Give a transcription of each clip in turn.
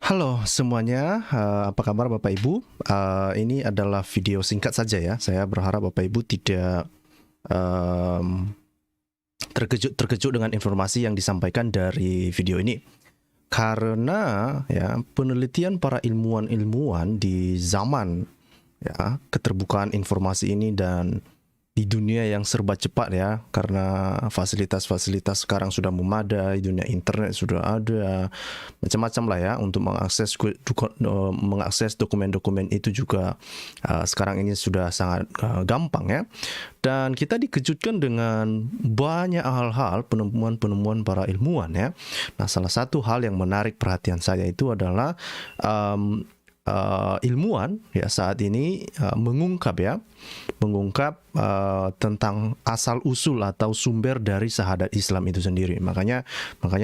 Halo semuanya, apa kabar Bapak Ibu? Ini adalah video singkat saja ya. Saya berharap Bapak Ibu tidak em, terkejut dengan informasi yang disampaikan dari video ini. Karena ya penelitian para ilmuwan-ilmuwan di zaman ya keterbukaan informasi ini dan di dunia yang serba cepat ya, karena fasilitas-fasilitas sekarang sudah memadai, dunia internet sudah ada, macam-macam lah ya untuk mengakses dokumen-dokumen itu juga sekarang ini sudah sangat gampang ya. Dan kita dikejutkan dengan banyak hal-hal penemuan-penemuan para ilmuwan ya. Nah, salah satu hal yang menarik perhatian saya itu adalah ilmuwan ya saat ini mengungkap tentang asal usul atau sumber dari syahadat Islam itu sendiri. Makanya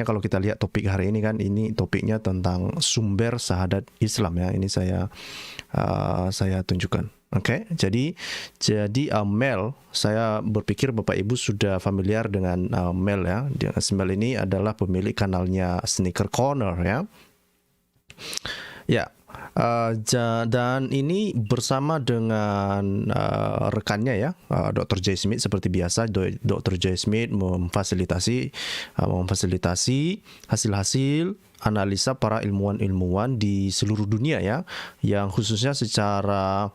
kalau kita lihat topik hari ini kan, ini topiknya tentang sumber syahadat Islam ya. Ini saya tunjukkan. Oke, jadi Mel, saya berpikir Bapak Ibu sudah familiar dengan Mel ya. Mel ini adalah pemilik kanalnya Sneaker Corner ya. Ya, dan ini bersama dengan rekannya ya, Dr. Jay Smith seperti biasa. Dr. Jay Smith memfasilitasi hasil-hasil analisa para ilmuwan-ilmuwan di seluruh dunia ya, yang khususnya secara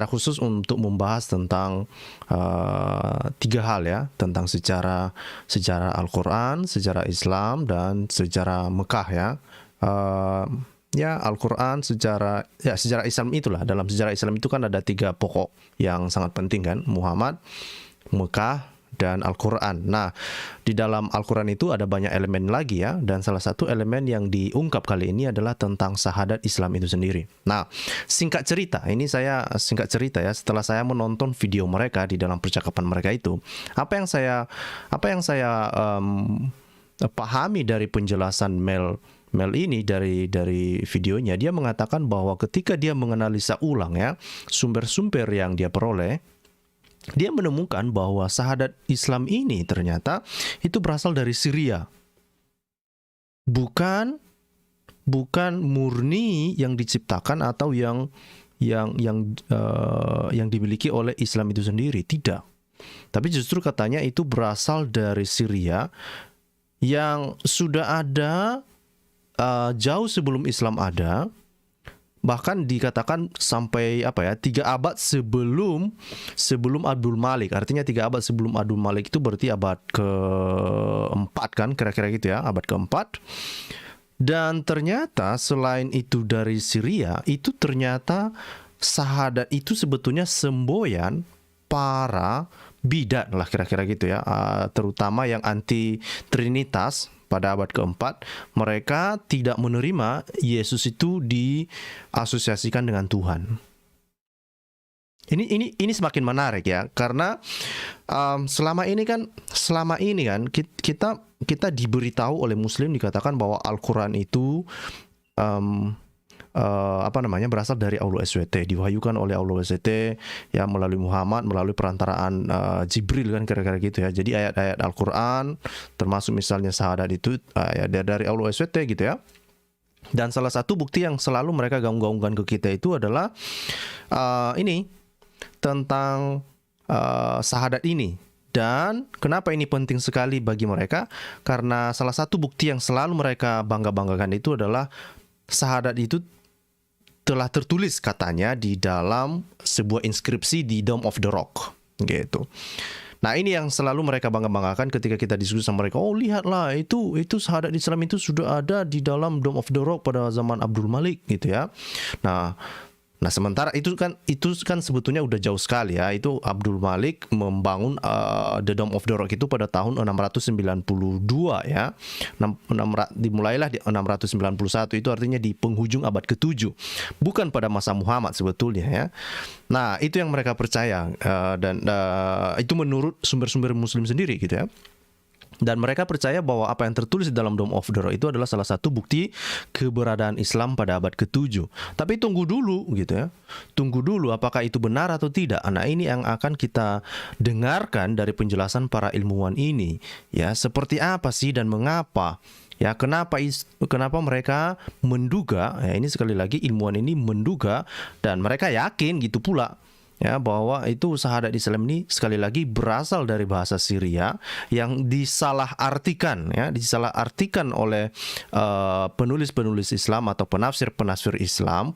khusus untuk membahas tentang tiga hal ya, tentang sejarah Al-Quran, sejarah Islam, dan sejarah Mekah ya. Ya, Al-Quran, sejarah Islam itulah. Dalam sejarah Islam itu kan ada tiga pokok yang sangat penting kan, Muhammad, Mekah, dan Al-Quran. Nah, di dalam Al-Quran itu ada banyak elemen lagi ya, dan salah satu elemen yang diungkap kali ini adalah tentang syahadat Islam itu sendiri. Nah, singkat cerita ya, setelah saya menonton video mereka di dalam percakapan mereka itu, apa yang saya pahami dari penjelasan Mel ini dari videonya, dia mengatakan bahwa ketika dia menganalisa ulang ya sumber-sumber yang dia peroleh, dia menemukan bahwa syahadat Islam ini ternyata itu berasal dari Syria. Bukan murni yang diciptakan atau yang dimiliki oleh Islam itu sendiri, tidak. Tapi justru katanya itu berasal dari Syria yang sudah ada jauh sebelum Islam ada, bahkan dikatakan sampai 3 abad sebelum Abdul Malik. Artinya 3 abad sebelum Abdul Malik itu berarti abad keempat kan, kira-kira gitu ya, abad keempat. Dan ternyata selain itu dari Syria, itu ternyata syahadat itu sebetulnya semboyan para bidat lah, kira-kira gitu ya, terutama yang anti Trinitas. Pada abad keempat, mereka tidak menerima Yesus itu diasosiasikan dengan Tuhan. Ini semakin menarik ya, karena selama ini kan kita diberitahu oleh Muslim, dikatakan bahwa Al-Quran itu berasal dari Allah SWT, diwahyukan oleh Allah SWT ya, melalui Muhammad, melalui perantaraan Jibril kan, kira-kira gitu ya. Jadi ayat-ayat Al-Quran termasuk misalnya syahadat itu ya dari Allah SWT gitu ya. Dan salah satu bukti yang selalu mereka gaung-gaungkan ke kita itu adalah ini tentang syahadat ini. Dan kenapa ini penting sekali bagi mereka? Karena salah satu bukti yang selalu mereka bangga-banggakan itu adalah syahadat itu telah tertulis katanya di dalam sebuah inskripsi di Dome of the Rock gitu. Nah, ini yang selalu mereka bangga-banggakan ketika kita diskusi sama mereka. Oh, lihatlah, itu syahadat Islam itu sudah ada di dalam Dome of the Rock pada zaman Abdul Malik gitu ya. Nah, sementara itu kan sebetulnya udah jauh sekali ya. Itu Abdul Malik membangun The Dome of the Rock itu pada tahun 692 ya. Dimulailah di 691, itu artinya di penghujung abad ke-7. Bukan pada masa Muhammad sebetulnya ya. Nah, itu yang mereka percaya dan itu menurut sumber-sumber Muslim sendiri gitu ya. Dan mereka percaya bahwa apa yang tertulis di dalam Dome of the Rock itu adalah salah satu bukti keberadaan Islam pada abad ke-7. Tapi tunggu dulu gitu ya. Tunggu dulu apakah itu benar atau tidak. Nah, ini yang akan kita dengarkan dari penjelasan para ilmuwan ini. Ya, seperti apa sih dan mengapa? Ya, kenapa mereka menduga, ya ini sekali lagi ilmuwan ini menduga dan mereka yakin gitu pula, ya, bahwa itu syahadat Islam ini sekali lagi berasal dari bahasa Syria yang disalahartikan oleh penulis-penulis Islam atau penafsir-penafsir Islam,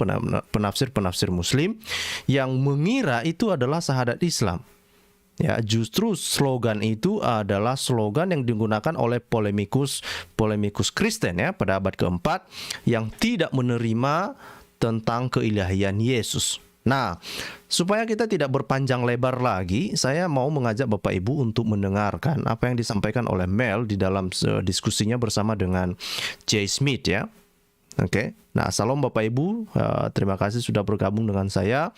penafsir-penafsir Muslim yang mengira itu adalah syahadat Islam. Ya, justru slogan itu adalah slogan yang digunakan oleh polemikus Kristen ya pada abad keempat yang tidak menerima tentang keilahian Yesus. Nah, supaya kita tidak berpanjang lebar lagi, saya mau mengajak Bapak Ibu untuk mendengarkan apa yang disampaikan oleh Mel di dalam diskusinya bersama dengan Jay Smith ya. Oke. Nah, salam Bapak Ibu, terima kasih sudah bergabung dengan saya.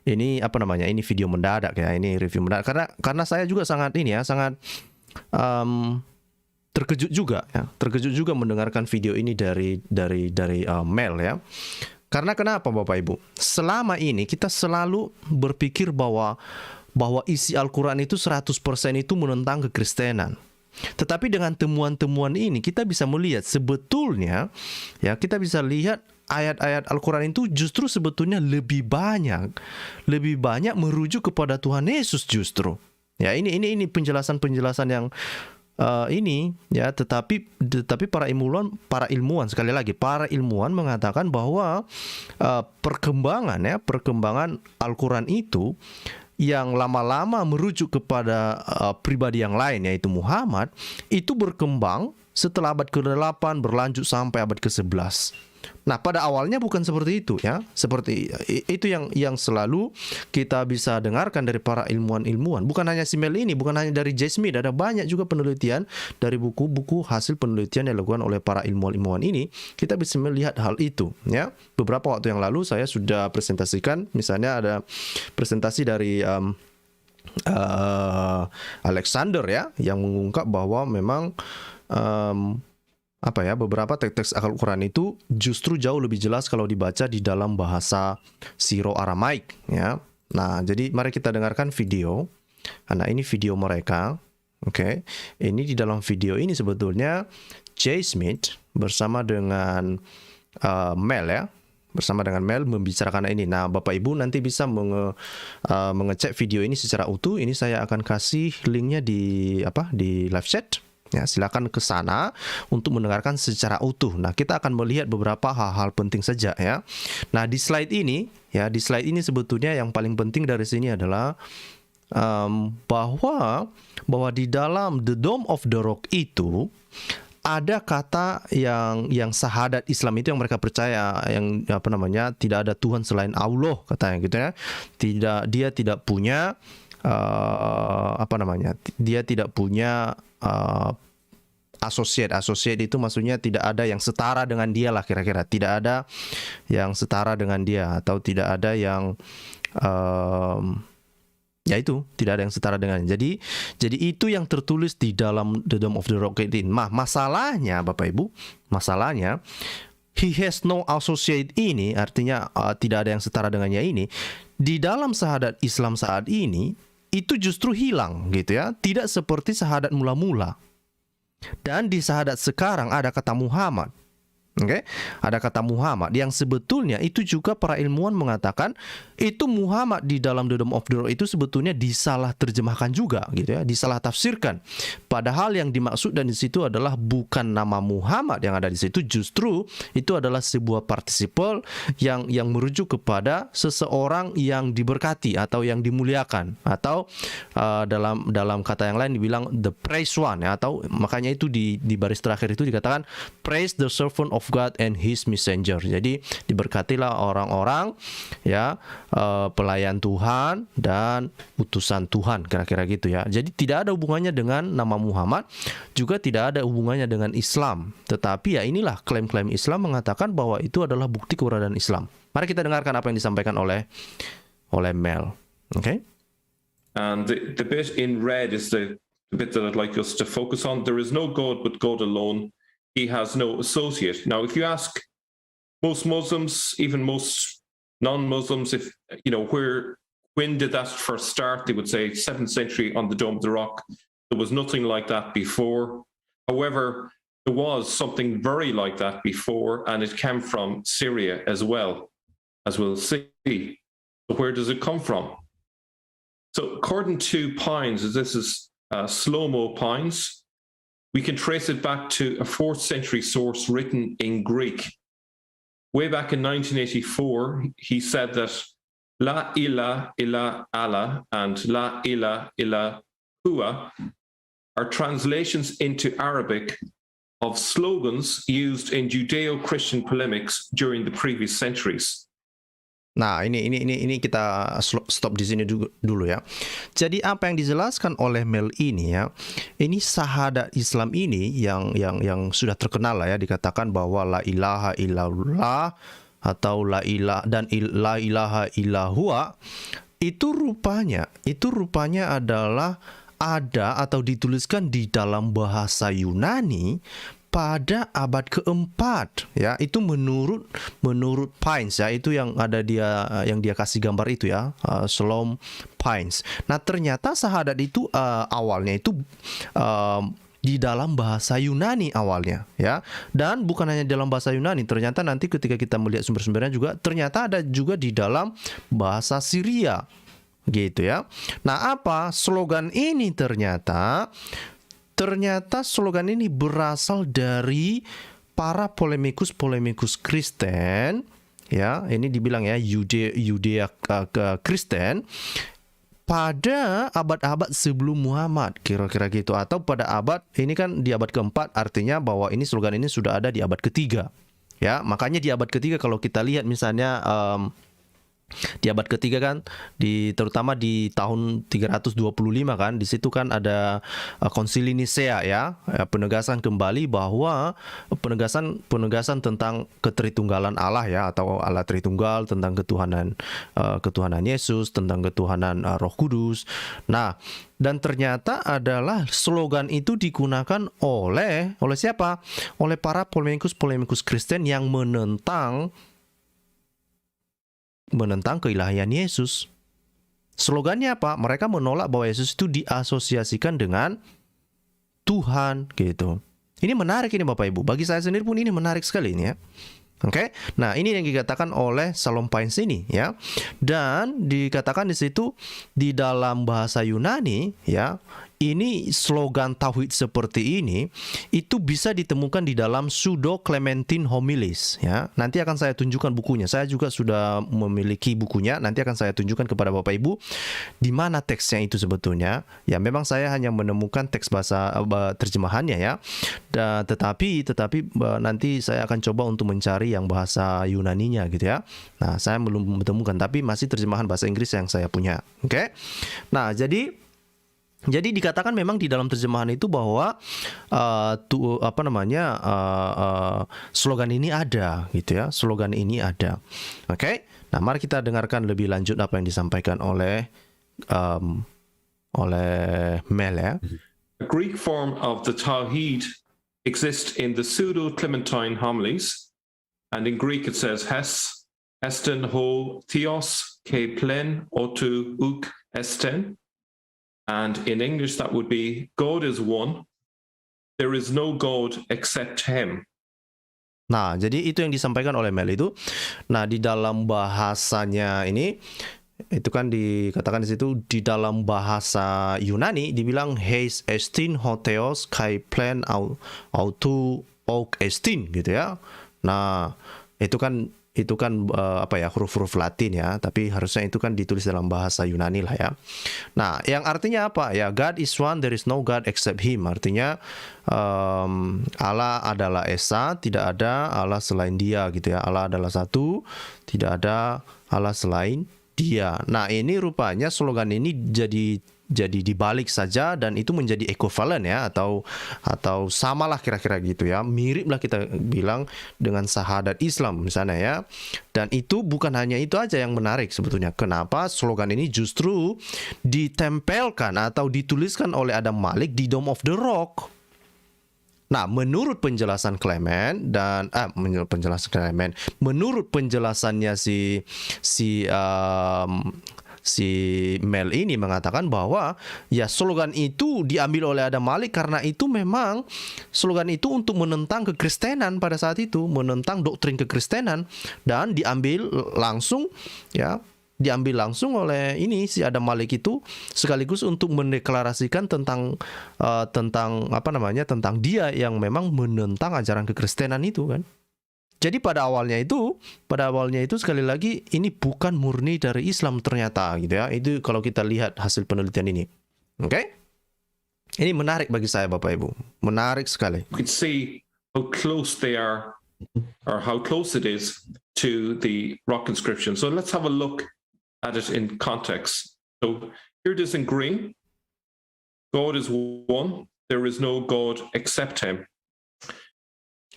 Ini ini video mendadak ya, ini review mendadak karena saya juga sangat terkejut juga mendengarkan video ini dari Mel ya. Karena kenapa Bapak Ibu? Selama ini kita selalu berpikir bahwa isi Al-Qur'an itu 100% itu menentang kekristenan. Tetapi dengan temuan-temuan ini kita bisa melihat sebetulnya ya, kita bisa lihat ayat-ayat Al-Qur'an itu justru sebetulnya lebih banyak merujuk kepada Tuhan Yesus justru. Ya, ini penjelasan yang ini ya, tetapi para ilmuwan sekali lagi para ilmuwan mengatakan bahwa perkembangan Al-Qur'an itu yang lama-lama merujuk kepada pribadi yang lain yaitu Muhammad itu berkembang setelah abad ke-8 berlanjut sampai abad ke-11. Nah, pada awalnya bukan seperti itu ya. Seperti itu yang selalu kita bisa dengarkan dari para ilmuwan. Bukan hanya si Mel ini, bukan hanya dari Jay Smith, ada banyak juga penelitian dari buku-buku hasil penelitian yang dilakukan oleh para ilmuwan ini. Kita bisa melihat hal itu ya. Beberapa waktu yang lalu saya sudah presentasikan, misalnya ada presentasi dari Alexander ya, yang mengungkap bahwa memang beberapa teks-teks Al-Qur'an itu justru jauh lebih jelas kalau dibaca di dalam bahasa Syro-Aramaik ya. Nah, jadi mari kita dengarkan video. Nah, ini video mereka. Oke. Ini di dalam video ini sebetulnya Jay Smith bersama dengan Mel ya. Bersama dengan Mel membicarakan ini. Nah, Bapak Ibu nanti bisa mengecek video ini secara utuh. Ini saya akan kasih linknya di live chat. Ya, silakan ke sana untuk mendengarkan secara utuh. Nah, kita akan melihat beberapa hal-hal penting saja ya. Nah, di slide ini sebetulnya yang paling penting dari sini adalah bahwa di dalam The Dome of the Rock itu ada kata yang syahadat Islam itu yang mereka percaya yang tidak ada Tuhan selain Allah katanya gitu ya. Dia tidak punya dia tidak punya associate itu maksudnya tidak ada yang setara dengan dia lah kira-kira, tidak ada yang setara dengan dia atau tidak ada yang tidak ada yang setara dengan. Jadi itu yang tertulis di dalam The Dome of the Rock ini. Masalahnya Bapak Ibu, he has no associate ini artinya tidak ada yang setara dengannya ini di dalam syahadat Islam saat ini itu justru hilang gitu ya, tidak seperti syahadat mula-mula. Dan di syahadat sekarang ada kata Muhammad. Oke, ada kata Muhammad yang sebetulnya itu juga para ilmuwan mengatakan itu Muhammad di dalam The Dome of the Rock itu sebetulnya disalah terjemahkan juga gitu ya, disalah tafsirkan. Padahal yang dimaksud dan di situ adalah bukan nama Muhammad yang ada di situ, justru itu adalah sebuah participle yang merujuk kepada seseorang yang diberkati atau yang dimuliakan atau dalam kata yang lain dibilang the praised one ya, atau makanya itu di baris terakhir itu dikatakan praise the servant of God and His messenger. Jadi diberkatilah orang-orang ya, pelayan Tuhan dan utusan Tuhan, kira-kira gitu ya. Jadi tidak ada hubungannya dengan nama Muhammad, juga tidak ada hubungannya dengan Islam. Tetapi ya inilah klaim-klaim Islam mengatakan bahwa itu adalah bukti keberadaan Islam. Mari kita dengarkan apa yang disampaikan oleh Mel. Oke. And the bit in red is the bit that I'd like us to focus on. There is no God but God alone. He has no associate. Now, if you ask most Muslims, even most non-Muslims, if when did that first start? They would say 7th century on the Dome of the Rock. There was nothing like that before. However, there was something very like that before, and it came from Syria as well, as we'll see. So where does it come from? So according to Pines, this is Slow-Mo Pines, we can trace it back to a 4th century source written in Greek. Way back in 1984, he said that La ilaha illa Allah and La ilaha illa huwa are translations into Arabic of slogans used in Judeo-Christian polemics during the previous centuries. Nah, ini kita stop di sini dulu ya. Jadi apa yang dijelaskan oleh Mel ini ya, ini syahadat Islam ini yang sudah terkenal lah ya, dikatakan bahwa la ilaha illallah atau la ilaha illahua, itu rupanya adalah ada atau dituliskan di dalam bahasa Yunani pada abad keempat ya. Itu menurut Pines ya, itu yang ada yang dia kasih gambar itu ya, Slow-Mo Pines. Nah, ternyata syahadat itu awalnya itu di dalam bahasa Yunani awalnya ya, dan bukan hanya dalam bahasa Yunani, ternyata nanti ketika kita melihat sumber-sumbernya juga ternyata ada juga di dalam bahasa Syria gitu ya. Nah, apa slogan ini? Ternyata slogan ini berasal dari para polemikus Kristen ya, ini dibilang ya Yudea Kristen pada abad-abad sebelum Muhammad, kira-kira gitu, atau pada abad ini kan di abad keempat, artinya bahwa ini slogan ini sudah ada di abad ketiga ya. Makanya di abad ketiga kalau kita lihat misalnya di abad ketiga kan, terutama di tahun 325 kan, di situ kan ada Konsili Nisea ya, penegasan kembali bahwa penegasan tentang ketritunggalan Allah ya, atau Allah Tritunggal, tentang ketuhanan Yesus, tentang ketuhanan Roh Kudus. Nah, dan ternyata adalah slogan itu digunakan oleh siapa? Oleh para polemikus Kristen yang menentang keilahian Yesus. Slogannya apa? Mereka menolak bahwa Yesus itu diasosiasikan dengan Tuhan gitu. Ini menarik ini Bapak Ibu. Bagi saya sendiri pun ini menarik sekali ini ya. Oke. Nah, ini yang dikatakan oleh Slow-Mo Pines ini ya. Dan dikatakan di situ di dalam bahasa Yunani ya, ini slogan tauhid seperti ini itu bisa ditemukan di dalam Pseudo Clementine Homilies ya. Nanti akan saya tunjukkan bukunya. Saya juga sudah memiliki bukunya. Nanti akan saya tunjukkan kepada Bapak Ibu di mana teksnya itu sebetulnya. Ya, memang saya hanya menemukan teks bahasa terjemahannya ya. Tetapi nanti saya akan coba untuk mencari yang bahasa Yunaninya gitu ya. Nah, saya belum menemukan, tapi masih terjemahan bahasa Inggris yang saya punya. Oke. Nah, jadi dikatakan memang di dalam terjemahan itu bahwa slogan ini ada gitu ya. Slogan ini ada. Oke. Nah, mari kita dengarkan lebih lanjut apa yang disampaikan oleh Mel ya. A Greek form of the Tawhid exists in the Pseudo-Clementine Homilies, and in Greek it says esten ho theos ke plen otu uk esten. And in English, that would be, God is one. There is no God except Him. Nah, jadi itu yang disampaikan oleh Mel itu. Nah, di dalam bahasanya ini, itu kan dikatakan di situ, di dalam bahasa Yunani, dibilang Heis estin hotheos kai plen autu ok estin, gitu ya. Nah, itu kan huruf-huruf Latin ya, tapi harusnya itu kan ditulis dalam bahasa Yunani lah ya. Nah, yang artinya apa ya? God is one, there is no God except Him. Artinya Allah adalah esa, tidak ada Allah selain Dia gitu ya. Allah adalah satu, tidak ada Allah selain Dia. Nah, ini rupanya slogan ini jadi dibalik saja, dan itu menjadi equivalent ya, atau samalah kira-kira gitu ya, miriplah kita bilang dengan syahadat Islam misalnya ya. Dan itu bukan hanya itu aja yang menarik sebetulnya. Kenapa slogan ini justru ditempelkan atau dituliskan oleh Adam Malik di Dome of the Rock? Nah, menurut penjelasan Clement menurut penjelasannya si Mel ini mengatakan bahwa ya slogan itu diambil oleh Adam Malik karena itu memang slogan itu untuk menentang kekristenan pada saat itu, menentang doktrin kekristenan, dan diambil langsung oleh si Adam Malik itu sekaligus untuk mendeklarasikan tentang tentang dia yang memang menentang ajaran kekristenan itu kan. Jadi pada awalnya itu sekali lagi ini bukan murni dari Islam ternyata gitu ya. Itu kalau kita lihat hasil penelitian ini. Oke? Ini menarik bagi saya Bapak Ibu. Menarik sekali. We could see how close they are, or how close it is to the rock inscription. So let's have a look at it in context. So here it is in green. God is one. There is no God except him.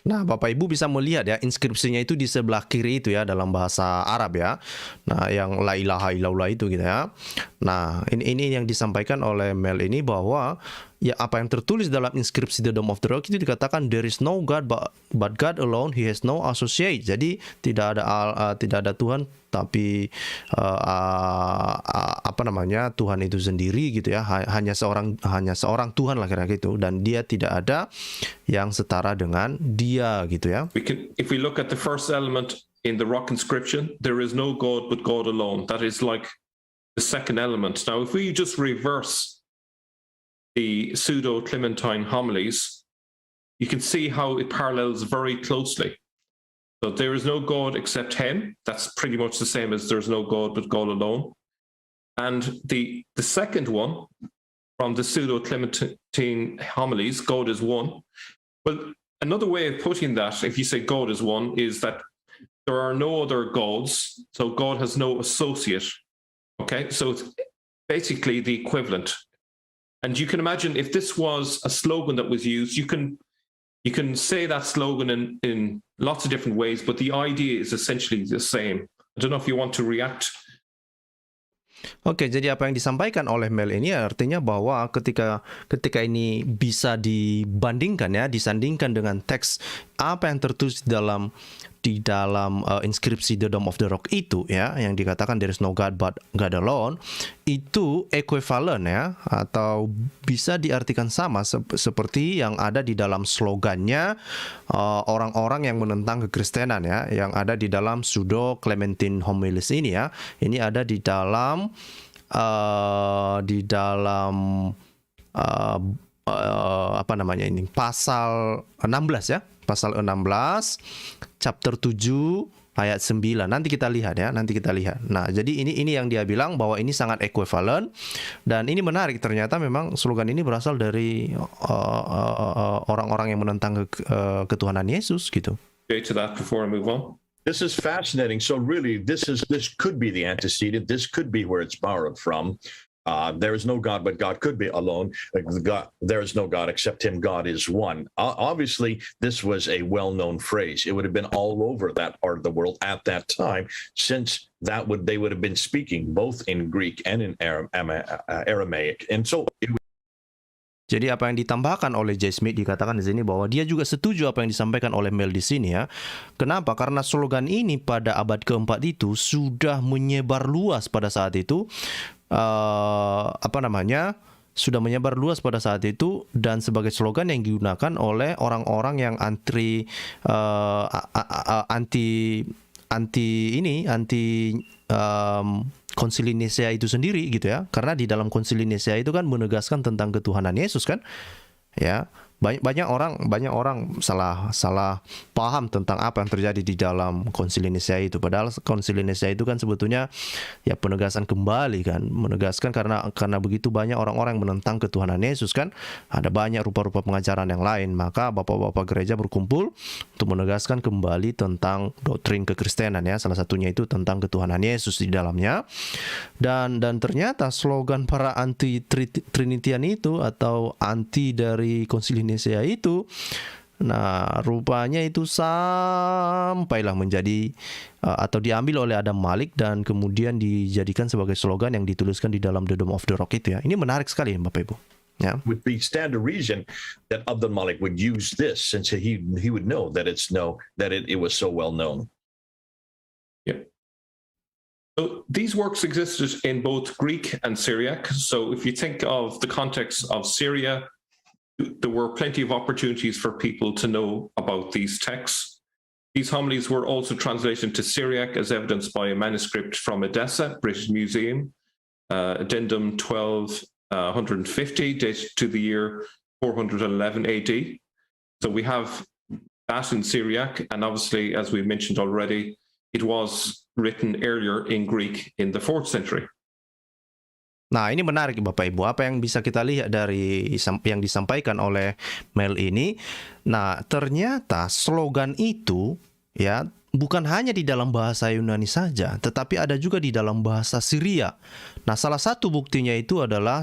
Nah, Bapak Ibu bisa melihat ya, inskripsinya itu di sebelah kiri itu ya, dalam bahasa Arab ya. Nah, yang la ilaha illallah itu gitu ya. Nah, ini yang disampaikan oleh Mel ini, bahwa ya apa yang tertulis dalam inskripsi The Dome of the Rock itu dikatakan there is no God but God alone, he has no associate. Jadi tidak ada Tuhan, tapi Tuhan itu sendiri gitu ya. Hanya seorang Tuhan lah kira-kira gitu, dan dia tidak ada yang setara dengan dia gitu ya. If we look at the first element in the rock inscription, there is no God but God alone. That is like the second element. Now, if we just reverse the Pseudo-Clementine homilies, you can see how it parallels very closely. So there is no God except him. That's pretty much the same as there's no God but God alone. And the second one from the Pseudo-Clementine homilies, God is one. Well, another way of putting that, if you say God is one, is that there are no other gods. So God has no associate. Okay, so it's basically the equivalent. And you can imagine if this was a slogan that was used, you can say that slogan in lots of different ways, but the idea is essentially the same. I don't know if you want to react. Oke, jadi apa yang disampaikan oleh Mel ini artinya bahwa ketika ini bisa disandingkan dengan teks apa yang tertulis di dalam inskripsi The Dome of the Rock itu ya, yang dikatakan there is no God but God alone, itu equivalent ya, atau bisa diartikan sama seperti yang ada di dalam slogannya orang-orang yang menentang kekristenan ya, yang ada di dalam Pseudo-Clementine homilies ini ya. Ini ada di dalam pasal 16 ya, pasal 16 chapter 7 ayat 9. Nanti kita lihat. Nah, jadi ini yang dia bilang bahwa ini sangat equivalent, dan ini menarik, ternyata memang slogan ini berasal dari orang-orang yang menentang ketuhanan Yesus gitu. To that before I move on. This is fascinating. So really, this could be the antecedent. This could be where it's borrowed from. There is no God, but God could be alone. There is no God except him. God is one. Obviously, this was a well-known phrase. It would have been all over that part of the world at that time, since they would have been speaking both in Greek and in Aramaic. And so Jadi apa yang ditambahkan oleh J. Smith dikatakan di sini bahwa dia juga setuju apa yang disampaikan oleh Mel di sini ya. Kenapa? Karena slogan ini pada abad keempat itu sudah menyebar luas pada saat itu. Sudah menyebar luas pada saat itu, dan sebagai slogan yang digunakan oleh orang-orang yang anti Konsili Nisea itu sendiri gitu ya. Karena di dalam Konsili Nisea itu kan menegaskan tentang ketuhanan Yesus kan. Ya, banyak orang salah paham tentang apa yang terjadi di dalam Konsili Nisea itu. Padahal Konsili Nisea itu kan sebetulnya ya penegasan kembali kan, menegaskan karena begitu banyak orang-orang yang menentang ketuhanan Yesus kan, ada banyak rupa-rupa pengajaran yang lain. Maka bapak-bapak gereja berkumpul untuk menegaskan kembali tentang doktrin kekristenan ya. Salah satunya itu tentang ketuhanan Yesus di dalamnya. Dan ternyata slogan para anti Trinitian itu atau anti dari Konsili Nisea itu, nah rupanya itu sampailah menjadi atau diambil oleh Adam Malik dan kemudian dijadikan sebagai slogan yang dituliskan di dalam The Dome of the Rock itu ya. Ini menarik sekali Bapak Ibu. Yeah. Would be stand to reason that Abdul Malik would use this since he would know that it was so well known. Yeah. So these works existed in both Greek and Syriac. So if you think of the context of Syria, there were plenty of opportunities for people to know about these texts. These homilies were also translated to Syriac as evidenced by a manuscript from Edessa, British Museum, addendum 1250, dated to the year 411 AD. So we have that in Syriac, and obviously, as we mentioned already, it was written earlier in Greek in the 4th century. Nah, ini menarik Bapak Ibu. Apa yang bisa kita lihat dari yang disampaikan oleh Mel ini? Nah, ternyata slogan itu ya bukan hanya di dalam bahasa Yunani saja, tetapi ada juga di dalam bahasa Syria. Nah, salah satu buktinya itu adalah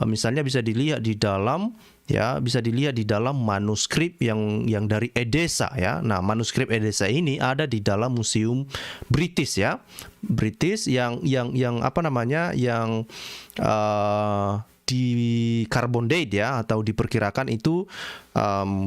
misalnya bisa dilihat di dalam manuskrip yang dari Edessa ya. Nah, manuskrip Edessa ini ada di dalam museum British ya. British yang apa namanya? Yang di carbon date ya, atau diperkirakan itu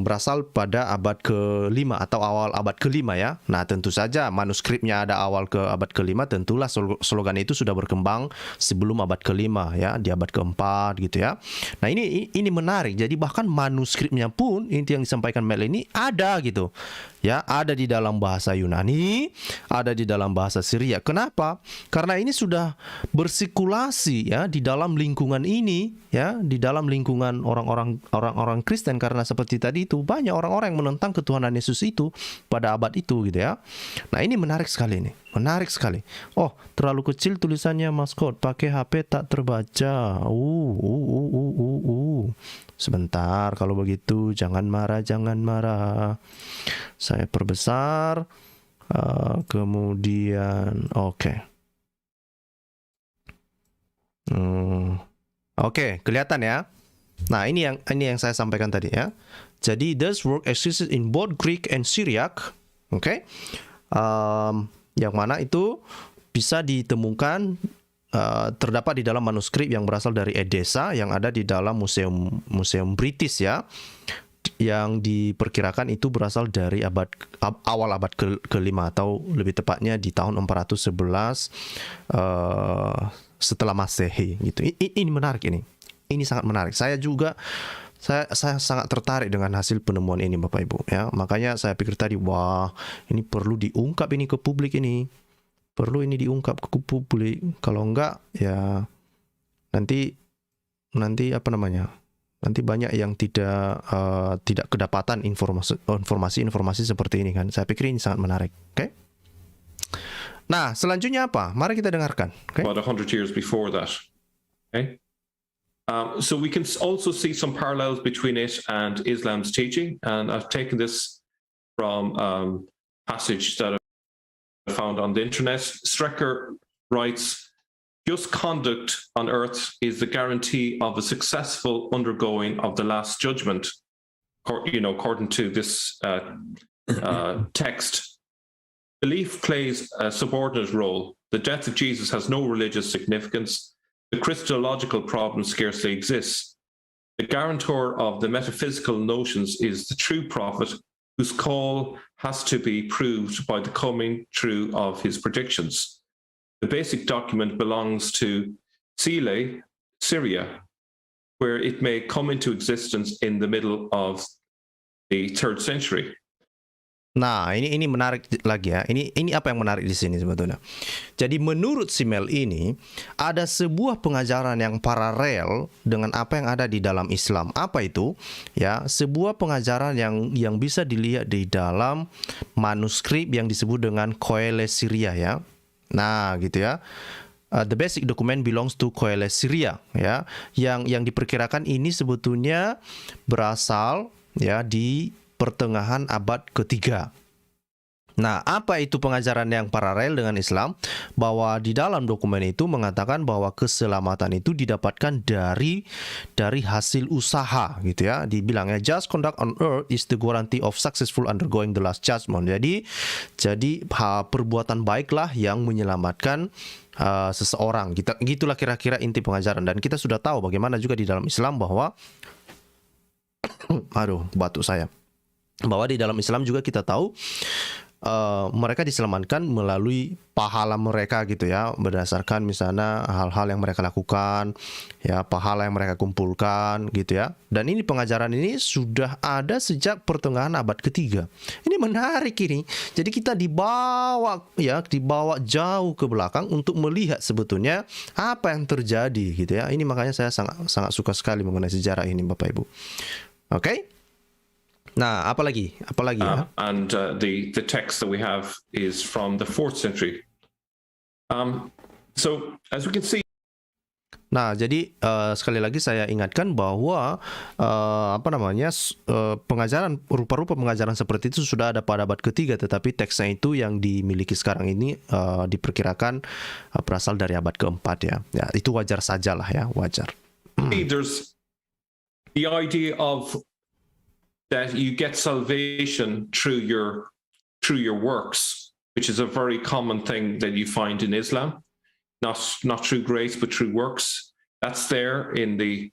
berasal pada abad ke-5 atau awal abad ke-5 ya. Nah, tentu saja manuskripnya ada awal ke abad ke-5, tentulah slogan itu sudah berkembang sebelum abad ke-5 ya, di abad ke-4 gitu ya. Nah, ini menarik. Jadi bahkan manuskripnya pun inti yang disampaikan Mel ini ada gitu. Ya, ada di dalam bahasa Yunani, ada di dalam bahasa Syria. Kenapa? Karena ini sudah bersirkulasi ya di dalam lingkungan ini ya, di dalam lingkungan orang-orang Kristen, karena seperti tadi itu banyak orang-orang yang menentang ketuhanan Yesus itu pada abad itu gitu ya. Nah, ini menarik sekali nih. Menarik sekali. Oh, terlalu kecil tulisannya Maskot, pakai HP tak terbaca. Sebentar, kalau begitu jangan marah. Saya perbesar. Kemudian oke. Oke, kelihatan ya. Nah, ini yang saya sampaikan tadi ya. Jadi this work existed in both Greek and Syriac. Oke. Yang mana itu bisa ditemukan terdapat di dalam manuskrip yang berasal dari Edessa yang ada di dalam museum British ya, yang diperkirakan itu berasal dari awal abad ke-5 atau lebih tepatnya di tahun 411 setelah Masehi gitu. Ini menarik ini. Ini sangat menarik. Saya sangat tertarik dengan hasil penemuan ini Bapak Ibu ya. Makanya saya pikir tadi, wah, ini perlu diungkap ini ke publik ini. Perlu ini diungkap ke publik. Kalau enggak ya nanti apa namanya? Nanti banyak yang tidak kedapatan informasi seperti ini kan. Saya pikir ini sangat menarik. Oke. Nah, selanjutnya apa? Mari kita dengarkan. Okay? About 100 years before that. Okay. So we can also see some parallels between it and Islam's teaching, and I've taken this from passage that I found on the internet. Strecker writes, "Just conduct on earth is the guarantee of a successful undergoing of the last judgment." According to this text, belief plays a subordinate role. The death of Jesus has no religious significance. The Christological problem scarcely exists. The guarantor of the metaphysical notions is the true prophet, whose call has to be proved by the coming true of his predictions. The basic document belongs to Sile, Syria, where it may come into existence in the middle of the 3rd century. Nah, ini menarik lagi ya. Ini apa yang menarik di sini sebetulnya. Jadi menurut si Mel ini ada sebuah pengajaran yang paralel dengan apa yang ada di dalam Islam. Apa itu? Ya, sebuah pengajaran yang bisa dilihat di dalam manuskrip yang disebut dengan Koile Syria ya. Nah, gitu ya. The basic document belongs to Koile Syria ya. Yang diperkirakan ini sebetulnya berasal ya di pertengahan abad ketiga. Nah, apa itu pengajaran yang paralel dengan Islam? Bahwa di dalam dokumen itu mengatakan bahwa keselamatan itu didapatkan dari hasil usaha, gitu ya. Dibilangnya just conduct on earth is the guarantee of successful undergoing the last judgment. Jadi perbuatan baiklah yang menyelamatkan seseorang. Gitulah kira-kira inti pengajaran, dan kita sudah tahu bagaimana juga di dalam Islam bahwa aduh, batuk saya. Bahwa di dalam Islam juga kita tahu mereka diselamatkan melalui pahala mereka, gitu ya, berdasarkan misalnya hal-hal yang mereka lakukan, ya, pahala yang mereka kumpulkan, gitu ya. Dan ini pengajaran ini sudah ada sejak pertengahan abad ketiga. Ini menarik ini. Jadi kita dibawa jauh ke belakang untuk melihat sebetulnya apa yang terjadi, gitu ya. Ini makanya saya sangat suka sekali mengenai sejarah ini, Bapak Ibu. Oke? Nah, apalagi ya? And the text that we have is from the 4th century. So as we can see. Nah, jadi sekali lagi saya ingatkan bahwa pengajaran rupa-rupa pengajaran seperti itu sudah ada pada abad ketiga, tetapi teksnya itu yang dimiliki sekarang ini diperkirakan berasal dari abad keempat, ya. Ya, itu wajar sajalah, ya, wajar. There's the idea of that you get salvation through your works, which is a very common thing that you find in Islam, not through grace but through works. That's there in the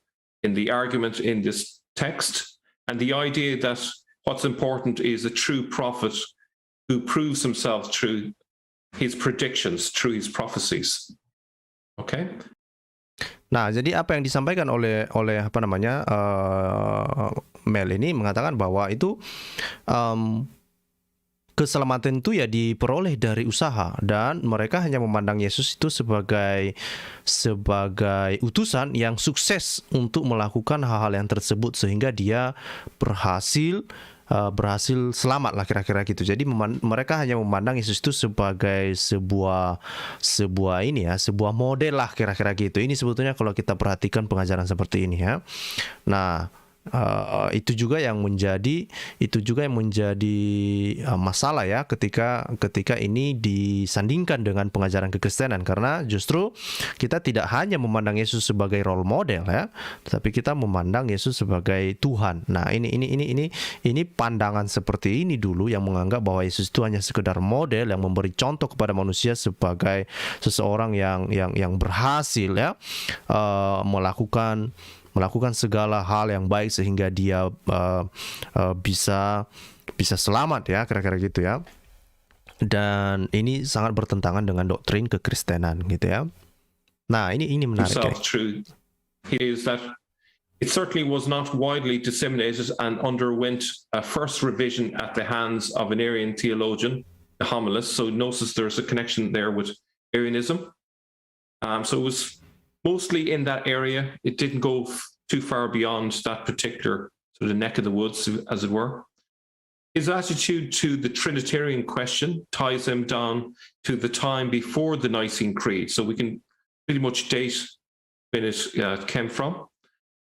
argument in this text, and the idea that what's important is a true prophet who proves himself through his predictions, through his prophecies. Okay. Nah, jadi apa yang disampaikan oleh Mel ini mengatakan bahwa itu keselamatan itu ya diperoleh dari usaha, dan mereka hanya memandang Yesus itu sebagai utusan yang sukses untuk melakukan hal-hal yang tersebut sehingga dia berhasil selamat lah, kira-kira gitu. Jadi mereka hanya memandang Yesus itu sebagai sebuah model lah, kira-kira gitu. Ini sebetulnya kalau kita perhatikan pengajaran seperti ini, ya. Nah, itu juga yang menjadi masalah, ya, ketika ini disandingkan dengan pengajaran kekristenan, karena justru kita tidak hanya memandang Yesus sebagai role model, ya, tetapi kita memandang Yesus sebagai Tuhan. Nah, ini pandangan seperti ini dulu yang menganggap bahwa Yesus itu hanya sekedar model yang memberi contoh kepada manusia sebagai seseorang yang berhasil, ya, melakukan segala hal yang baik sehingga dia bisa selamat, ya, kira-kira gitu, ya. Dan ini sangat bertentangan dengan doktrin kekristenan, gitu, ya. Nah, ini menarik, ya. True is that it certainly was not widely disseminated and underwent a first revision at the hands of an Arian theologian, the homilist. So notice there's a connection there with Arianism. So it was mostly in that area. It didn't go too far beyond that particular sort of neck of the woods, as it were. His attitude to the Trinitarian question ties him down to the time before the Nicene Creed. So we can pretty much date when it came from.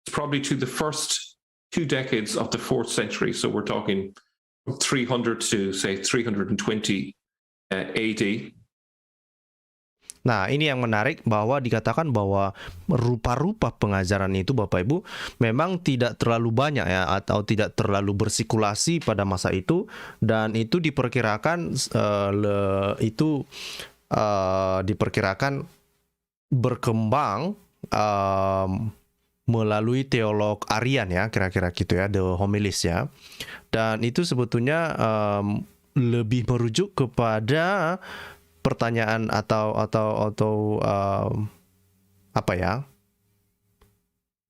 It's probably to the first 2 decades of the 4th century. So we're talking 300 to, say, 320 AD. Nah, ini yang menarik, bahwa dikatakan bahwa rupa-rupa pengajaran itu, Bapak Ibu, memang tidak terlalu banyak, ya, atau tidak terlalu bersikulasi pada masa itu, dan itu diperkirakan diperkirakan berkembang melalui teolog Arian, ya, kira-kira gitu, ya, the homilists, ya. Dan itu sebetulnya lebih merujuk kepada pertanyaan atau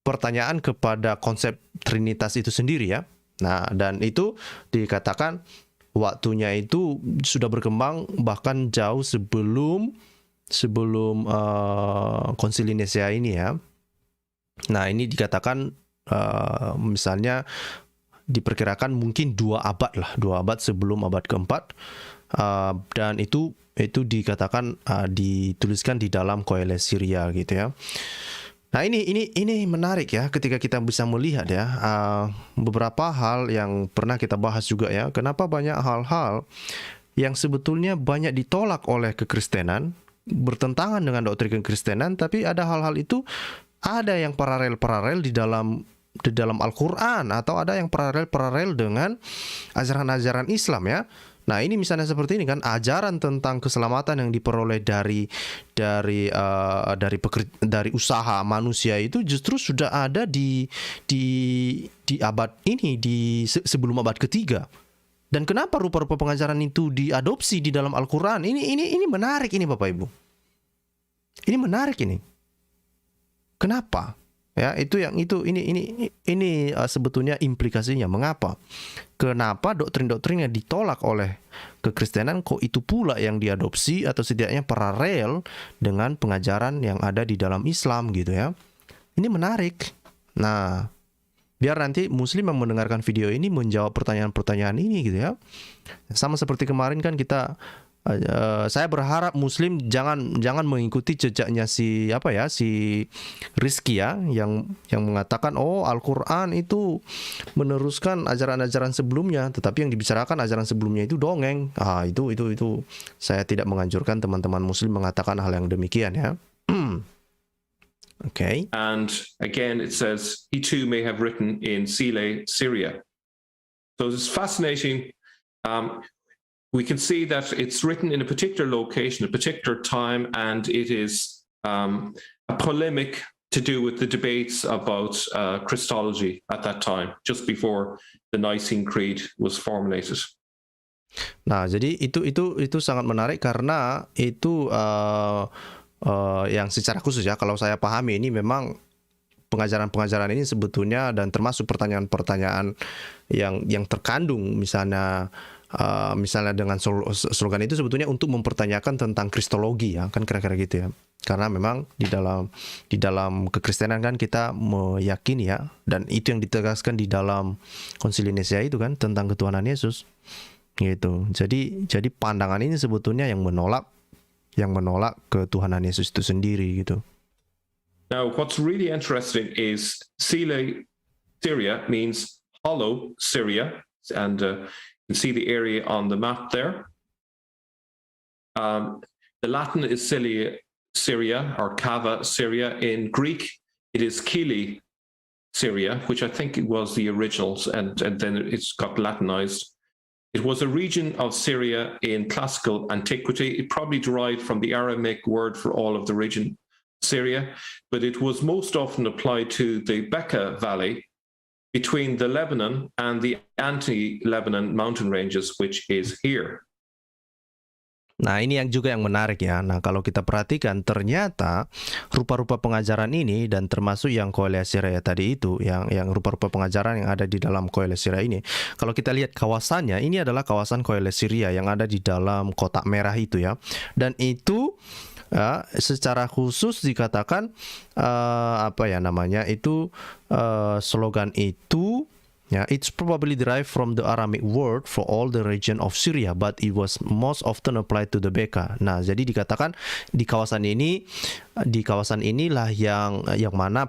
pertanyaan kepada konsep Trinitas itu sendiri, ya. Nah, dan itu dikatakan waktunya itu sudah berkembang bahkan jauh sebelum Konsili Nisea ini, ya. Nah, ini dikatakan misalnya diperkirakan mungkin 2 abad sebelum abad keempat, dan itu dikatakan dituliskan di dalam Koheles Syria, gitu, ya. Nah, ini menarik ya ketika kita bisa melihat ya beberapa hal yang pernah kita bahas juga ya. Kenapa banyak hal-hal yang sebetulnya banyak ditolak oleh kekristenan, bertentangan dengan doktrin kekristenan, tapi ada hal-hal itu ada yang paralel di dalam Al-Qur'an, atau ada yang paralel dengan ajaran-ajaran Islam ya. Nah, ini misalnya seperti ini kan, ajaran tentang keselamatan yang diperoleh dari usaha manusia itu justru sudah ada di abad ini, sebelum abad ketiga. Dan kenapa rupa-rupa pengajaran itu diadopsi di dalam Al-Qur'an? Ini menarik ini Bapak Ibu. Ini menarik ini. Kenapa? Ya, ini sebetulnya implikasinya. Mengapa? Kenapa doktrin-doktrin yang ditolak oleh kekristenan kok itu pula yang diadopsi atau setidaknya paralel dengan pengajaran yang ada di dalam Islam gitu ya. Ini menarik. Nah, biar nanti Muslim yang mendengarkan video ini menjawab pertanyaan-pertanyaan ini gitu ya. Sama seperti kemarin kan saya berharap Muslim jangan mengikuti jejaknya si Rizky ya, yang mengatakan Al-Qur'an itu meneruskan ajaran-ajaran sebelumnya, tetapi yang dibicarakan ajaran sebelumnya itu dongeng. Itu saya tidak menganjurkan teman-teman Muslim mengatakan hal yang demikian ya. Okay. And again, it says he too may have written in Sile, Syria. So it's fascinating. We can see that it's written in a particular location, a particular time, and it is a polemic to do with the debates about Christology at that time, just before the Nicene Creed was formulated. Nah, jadi itu sangat menarik karena itu yang secara khusus ya, kalau saya pahami ini memang pengajaran-pengajaran ini sebetulnya, dan termasuk pertanyaan-pertanyaan yang terkandung misalnya dengan slogan itu sebetulnya untuk mempertanyakan tentang kristologi ya, kan kira-kira gitu ya. Karena memang di dalam kekristenan kan kita meyakini ya, dan itu yang ditegaskan di dalam Konsili Nisea itu kan tentang ketuhanan Yesus gitu. Jadi pandangan ini sebetulnya yang menolak ketuhanan Yesus itu sendiri gitu. Now, what's really interesting is Sile, Syria means hollow Syria, and you can see the area on the map there. The Latin is Cilia, Syria, or Cava, Syria. In Greek, it is Kili, Syria, which I think it was the originals, and then it's got Latinized. It was a region of Syria in classical antiquity. It probably derived from the Aramaic word for all of the region, Syria, but it was most often applied to the Bekaa Valley between the Lebanon and the anti-Lebanon mountain ranges, which is here. Nah, ini yang menarik ya. Nah, kalau kita perhatikan ternyata rupa-rupa pengajaran ini, dan termasuk yang Koheles Syria tadi itu, yang rupa-rupa pengajaran yang ada di dalam Koheles Syria ini. Kalau kita lihat kawasannya, ini adalah kawasan Koheles Syria yang ada di dalam kotak merah itu ya. Dan itu secara khusus dikatakan slogan itu ya, it's probably derived from the Aramaic word for all the region of Syria, but it was most often applied to the Bekaa. Nah, jadi dikatakan di kawasan inilah yang mana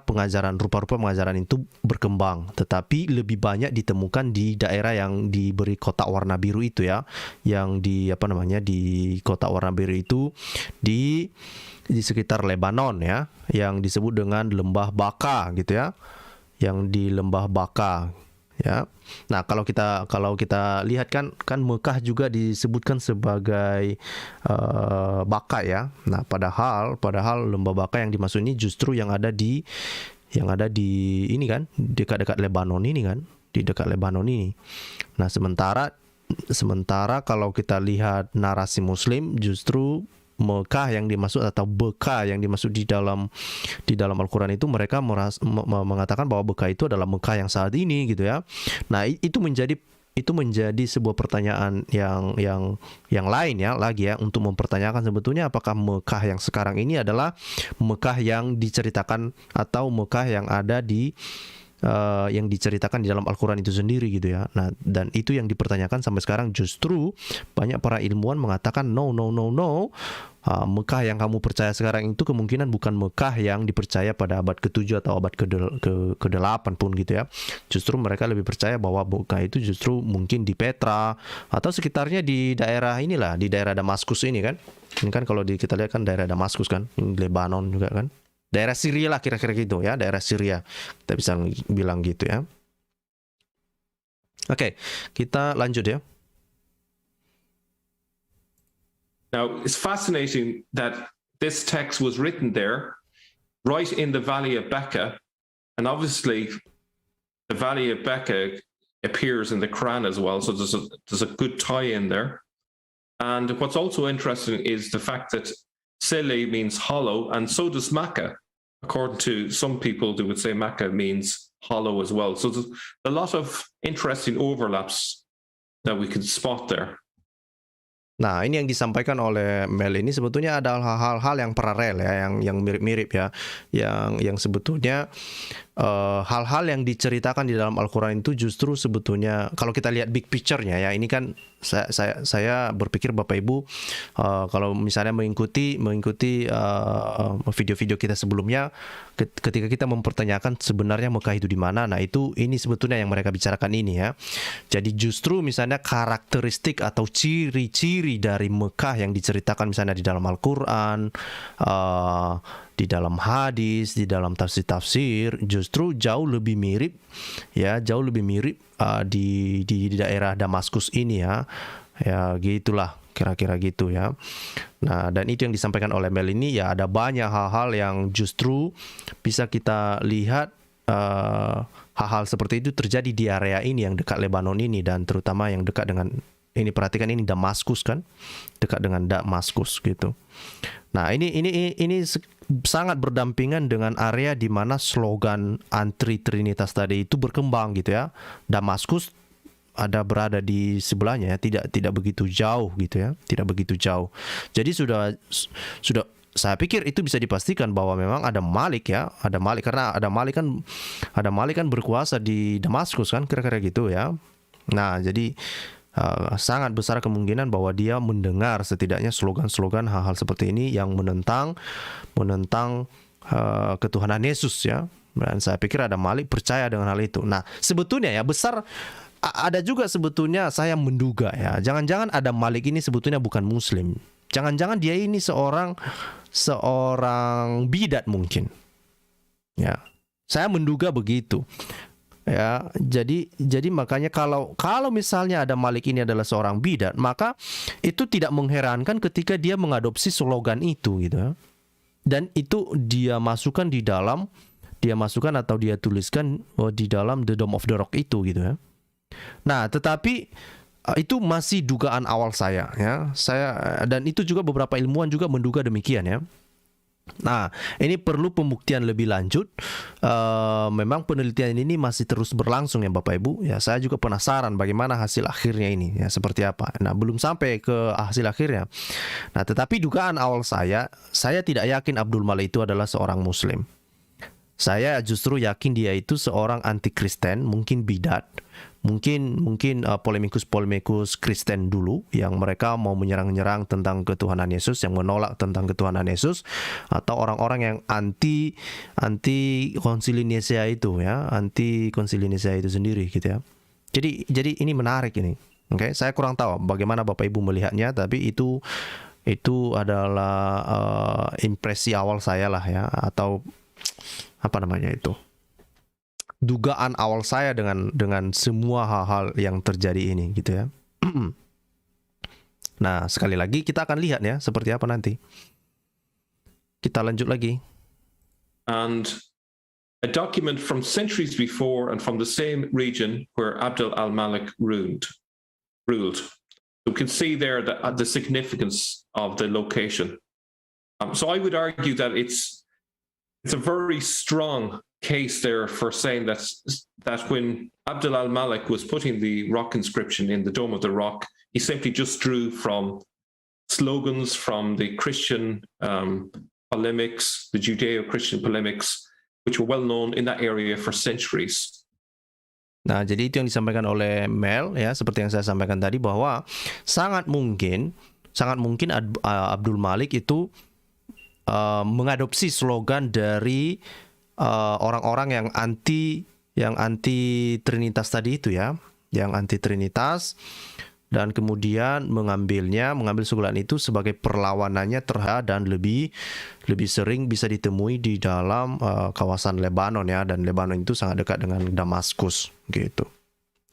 rupa-rupa pengajaran itu berkembang, tetapi lebih banyak ditemukan di daerah yang diberi kotak warna biru itu ya, yang di kotak warna biru itu di sekitar Lebanon ya, yang disebut dengan Lembah Baka gitu ya, yang di Lembah Baka. Ya, nah kalau kita lihat kan Mekah juga disebutkan sebagai Baka ya. Nah padahal Lembah Baka yang dimaksud ini justru yang ada di ini kan, dekat-dekat Lebanon ini kan, di dekat Lebanon ini. Nah sementara kalau kita lihat narasi Muslim, justru Mekah yang dimaksud atau Beka yang dimaksud di dalam Al-Quran itu, mereka mengatakan bahwa Beka itu adalah Mekah yang saat ini gitu ya. Nah itu menjadi sebuah pertanyaan yang lain ya, lagi ya, untuk mempertanyakan sebetulnya apakah Mekah yang sekarang ini adalah Mekah yang diceritakan atau Mekah yang ada di yang diceritakan di dalam Al-Quran itu sendiri gitu ya. Nah, dan itu yang dipertanyakan sampai sekarang. Justru banyak para ilmuwan mengatakan no. Mekah yang kamu percaya sekarang itu kemungkinan bukan Mekah yang dipercaya pada abad ke-7 atau abad ke-8 pun gitu ya. Justru mereka lebih percaya bahwa Mekah itu justru mungkin di Petra atau sekitarnya di daerah inilah, di daerah Damaskus ini kan. Ini kan kalau kita lihat kan daerah Damaskus kan, ini Lebanon juga kan. Daerah Syria lah kira-kira gitu ya, daerah Syria. Kita bisa bilang gitu ya. Oke, kita lanjut ya. Now, it's fascinating that this text was written there, right in the Valley of Becca, and obviously the Valley of Becca appears in the Quran as well, so there's a good tie-in there. And what's also interesting is the fact that Sele means hollow, and so does Makkah. According to some people, they would say Makkah means hollow as well. So there's a lot of interesting overlaps that we could spot there. Nah, ini yang disampaikan oleh Mel ini sebetulnya ada hal-hal yang paralel ya, yang mirip-mirip ya, yang sebetulnya hal-hal yang diceritakan di dalam Al-Quran itu justru sebetulnya kalau kita lihat big picture-nya ya, ini kan saya berpikir Bapak Ibu kalau misalnya mengikuti video-video kita sebelumnya, ketika kita mempertanyakan sebenarnya Mekah itu di mana, nah ini sebetulnya yang mereka bicarakan ini ya. Jadi justru misalnya karakteristik atau ciri-ciri dari Mekah yang diceritakan misalnya di dalam Al-Quran, di dalam hadis, di dalam tafsir-tafsir, justru jauh lebih mirip di daerah Damaskus ini ya gitulah kira-kira gitu ya. Nah, dan itu yang disampaikan oleh Mel ini ya, ada banyak hal-hal yang justru bisa kita lihat hal-hal seperti itu terjadi di area ini yang dekat Lebanon ini, dan terutama yang dekat dengan ini, perhatikan ini Damaskus kan, dekat dengan Damaskus gitu. Nah, ini sangat berdampingan dengan area di mana slogan anti Trinitas tadi itu berkembang gitu ya. Damaskus berada di sebelahnya ya, tidak begitu jauh gitu ya, tidak begitu jauh. Jadi sudah saya pikir itu bisa dipastikan bahwa memang ada Malik ya, karena ada Malik kan berkuasa di Damaskus kan, kira-kira gitu ya. Nah, jadi sangat besar kemungkinan bahwa dia mendengar setidaknya slogan-slogan hal-hal seperti ini yang menentang ketuhanan Yesus ya. Dan saya pikir ada Malik percaya dengan hal itu. Nah, sebetulnya ya ada juga sebetulnya saya menduga ya, jangan-jangan ada Malik ini sebetulnya bukan Muslim. Jangan-jangan dia ini seorang bidat mungkin. Ya, saya menduga begitu. Ya, jadi makanya kalau misalnya ada Malik ini adalah seorang bidat, maka itu tidak mengherankan ketika dia mengadopsi slogan itu gitu ya. Dan itu dia masukkan atau dia tuliskan di dalam The Dome of the Rock itu gitu ya. Nah, tetapi itu masih dugaan awal saya ya. Dan itu juga beberapa ilmuwan juga menduga demikian ya. Nah, ini perlu pembuktian lebih lanjut. Memang penelitian ini masih terus berlangsung ya Bapak Ibu. Ya, saya juga penasaran bagaimana hasil akhirnya ini ya, seperti apa. Nah, belum sampai ke hasil akhirnya. Nah, tetapi dugaan awal saya tidak yakin Abdul Malik itu adalah seorang Muslim. Saya justru yakin dia itu seorang anti-Kristen, mungkin bidat. Mungkin polemikus Kristen dulu yang mereka mau menyerang tentang ketuhanan Yesus, yang menolak tentang ketuhanan Yesus, atau orang-orang yang anti konsili Nicea itu ya, anti konsili Nicea itu sendiri gitu ya. Jadi ini menarik ini. Oke, saya kurang tahu bagaimana Bapak Ibu melihatnya, tapi itu adalah impresi awal saya lah ya, atau apa namanya itu, dugaan awal saya dengan semua hal-hal yang terjadi ini gitu ya. Nah, sekali lagi kita akan lihat ya seperti apa nanti. Kita lanjut lagi. And a document from centuries before and from the same region where Abd al-Malik ruled. You can see there the significance of the location. So I would argue that it's a very strong case there for saying that when Abd al-Malik was putting the rock inscription in the Dome of the Rock, he simply just drew from slogans from the Christian polemics, the Judeo-Christian polemics, which were well known in that area for centuries. Nah, jadi itu yang disampaikan oleh Mel ya, seperti yang saya sampaikan tadi bahwa sangat mungkin Abdul Malik itu mengadopsi slogan dari orang-orang yang anti Trinitas tadi itu ya, yang anti Trinitas, dan kemudian mengambil slogan itu sebagai perlawanannya terhadap, dan lebih sering bisa ditemui di dalam kawasan Lebanon ya, dan Lebanon itu sangat dekat dengan Damaskus gitu.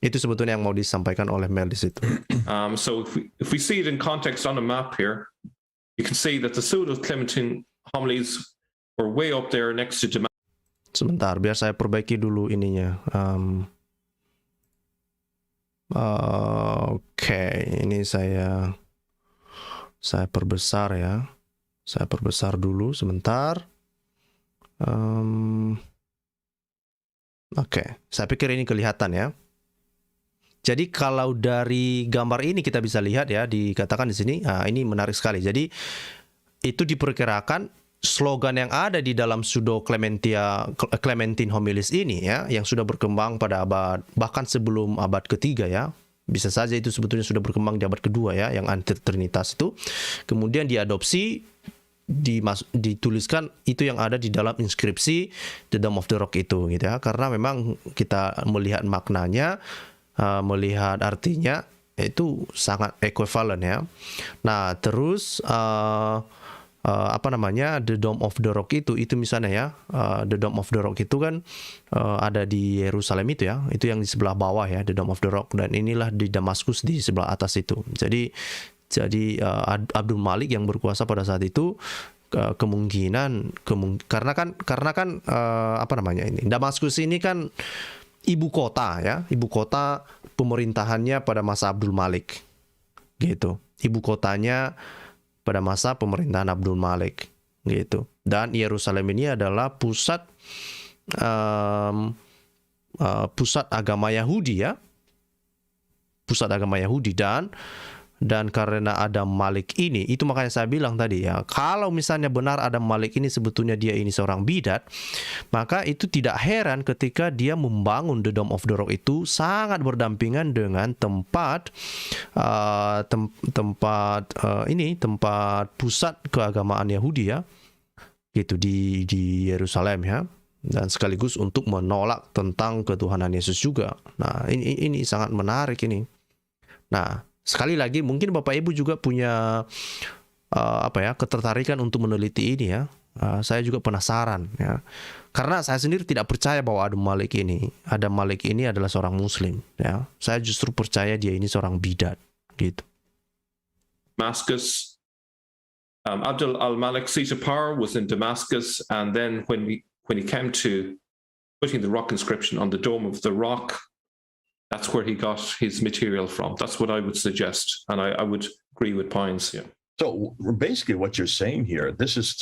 Itu sebetulnya yang mau disampaikan oleh Mel di situ. So if we see it in context on a map here, you can see that the Pseudo-Clementine homilies were way up there next to Damascus. Sebentar, biar saya perbaiki dulu ininya. Oke, ini saya perbesar ya. Saya perbesar dulu sebentar. Oke, saya pikir ini kelihatan ya. Jadi kalau dari gambar ini kita bisa lihat ya, dikatakan di sini, ini menarik sekali. Jadi itu diperkirakan slogan yang ada di dalam Pseudo Clementine Homilies ini ya, yang sudah berkembang pada bahkan sebelum abad ketiga ya, bisa saja itu sebetulnya sudah berkembang di abad kedua ya, yang anti Trinitas itu, kemudian diadopsi, dituliskan itu yang ada di dalam inskripsi The Dome of the Rock itu gitu ya, karena memang kita melihat maknanya, melihat artinya itu sangat equivalent ya. Nah terus The Dome of the Rock itu misalnya ya, The Dome of the Rock itu kan ada di Yerusalem itu ya, itu yang di sebelah bawah ya, The Dome of the Rock, dan inilah di Damaskus di sebelah atas itu. Jadi Abdul Malik yang berkuasa pada saat itu karena kan ini Damaskus ini kan ibu kota pemerintahannya pada masa Abdul Malik gitu, ibu kotanya pada masa pemerintahan Abdul Malik gitu, dan Yerusalem ini adalah pusat agama Yahudi ya, pusat agama Yahudi, dan karena Adam Malik ini, itu makanya saya bilang tadi ya, kalau misalnya benar Adam Malik ini sebetulnya dia ini seorang bidat, maka itu tidak heran ketika dia membangun The Dome of the Rock itu sangat berdampingan dengan tempat pusat keagamaan Yahudi ya, gitu di Yerusalem ya, dan sekaligus untuk menolak tentang ketuhanan Yesus juga. Nah ini sangat menarik ini. Nah sekali lagi mungkin Bapak Ibu juga punya ketertarikan untuk meneliti ini ya. Saya juga penasaran ya. Karena saya sendiri tidak percaya bahwa Adam Malik ini adalah seorang muslim ya. Saya justru percaya dia ini seorang bidat gitu. Damascus, Abdul al-Malik seat of power was in Damascus, and then when he came to putting the rock inscription on the Dome of the Rock, that's where he got his material from. That's what I would suggest, and I would agree with Pines. Yeah. So basically, what you're saying here, this is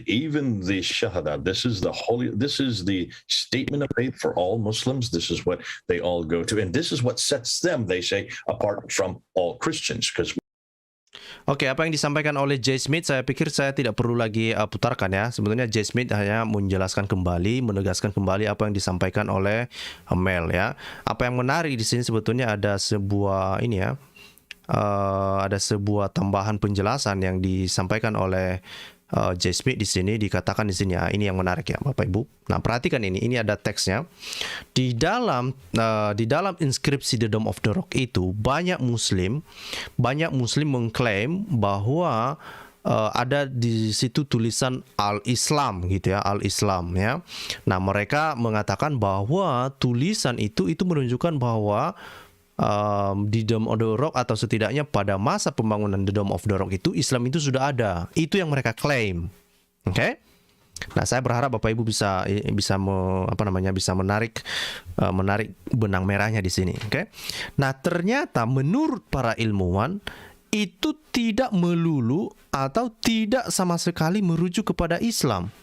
even the Shahada. This is the statement of faith for all Muslims. This is what they all go to, and this is what sets them, they say, apart from all Christians. Because Oke, apa yang disampaikan oleh J. Smith, saya pikir saya tidak perlu lagi putarkan ya. Sebetulnya J. Smith hanya menjelaskan kembali, menegaskan kembali apa yang disampaikan oleh Mel ya. Apa yang menarik di sini sebetulnya ada sebuah ada sebuah tambahan penjelasan yang disampaikan oleh J. Smith di sini, dikatakan di sini ya. Ini yang menarik ya, Bapak Ibu. Nah, perhatikan ini ada teksnya. Di dalam inskripsi The Dome of the Rock itu banyak muslim mengklaim bahwa ada di situ tulisan Al-Islam gitu ya, Al-Islam ya. Nah, mereka mengatakan bahwa tulisan itu menunjukkan bahwa di Dome of the Rock, atau setidaknya pada masa pembangunan The Dome of the Rock itu, Islam itu sudah ada. Itu yang mereka klaim. Oke? Nah, saya berharap Bapak Ibu bisa menarik benang merahnya di sini. Oke? Nah, ternyata menurut para ilmuwan itu tidak melulu atau tidak sama sekali merujuk kepada Islam.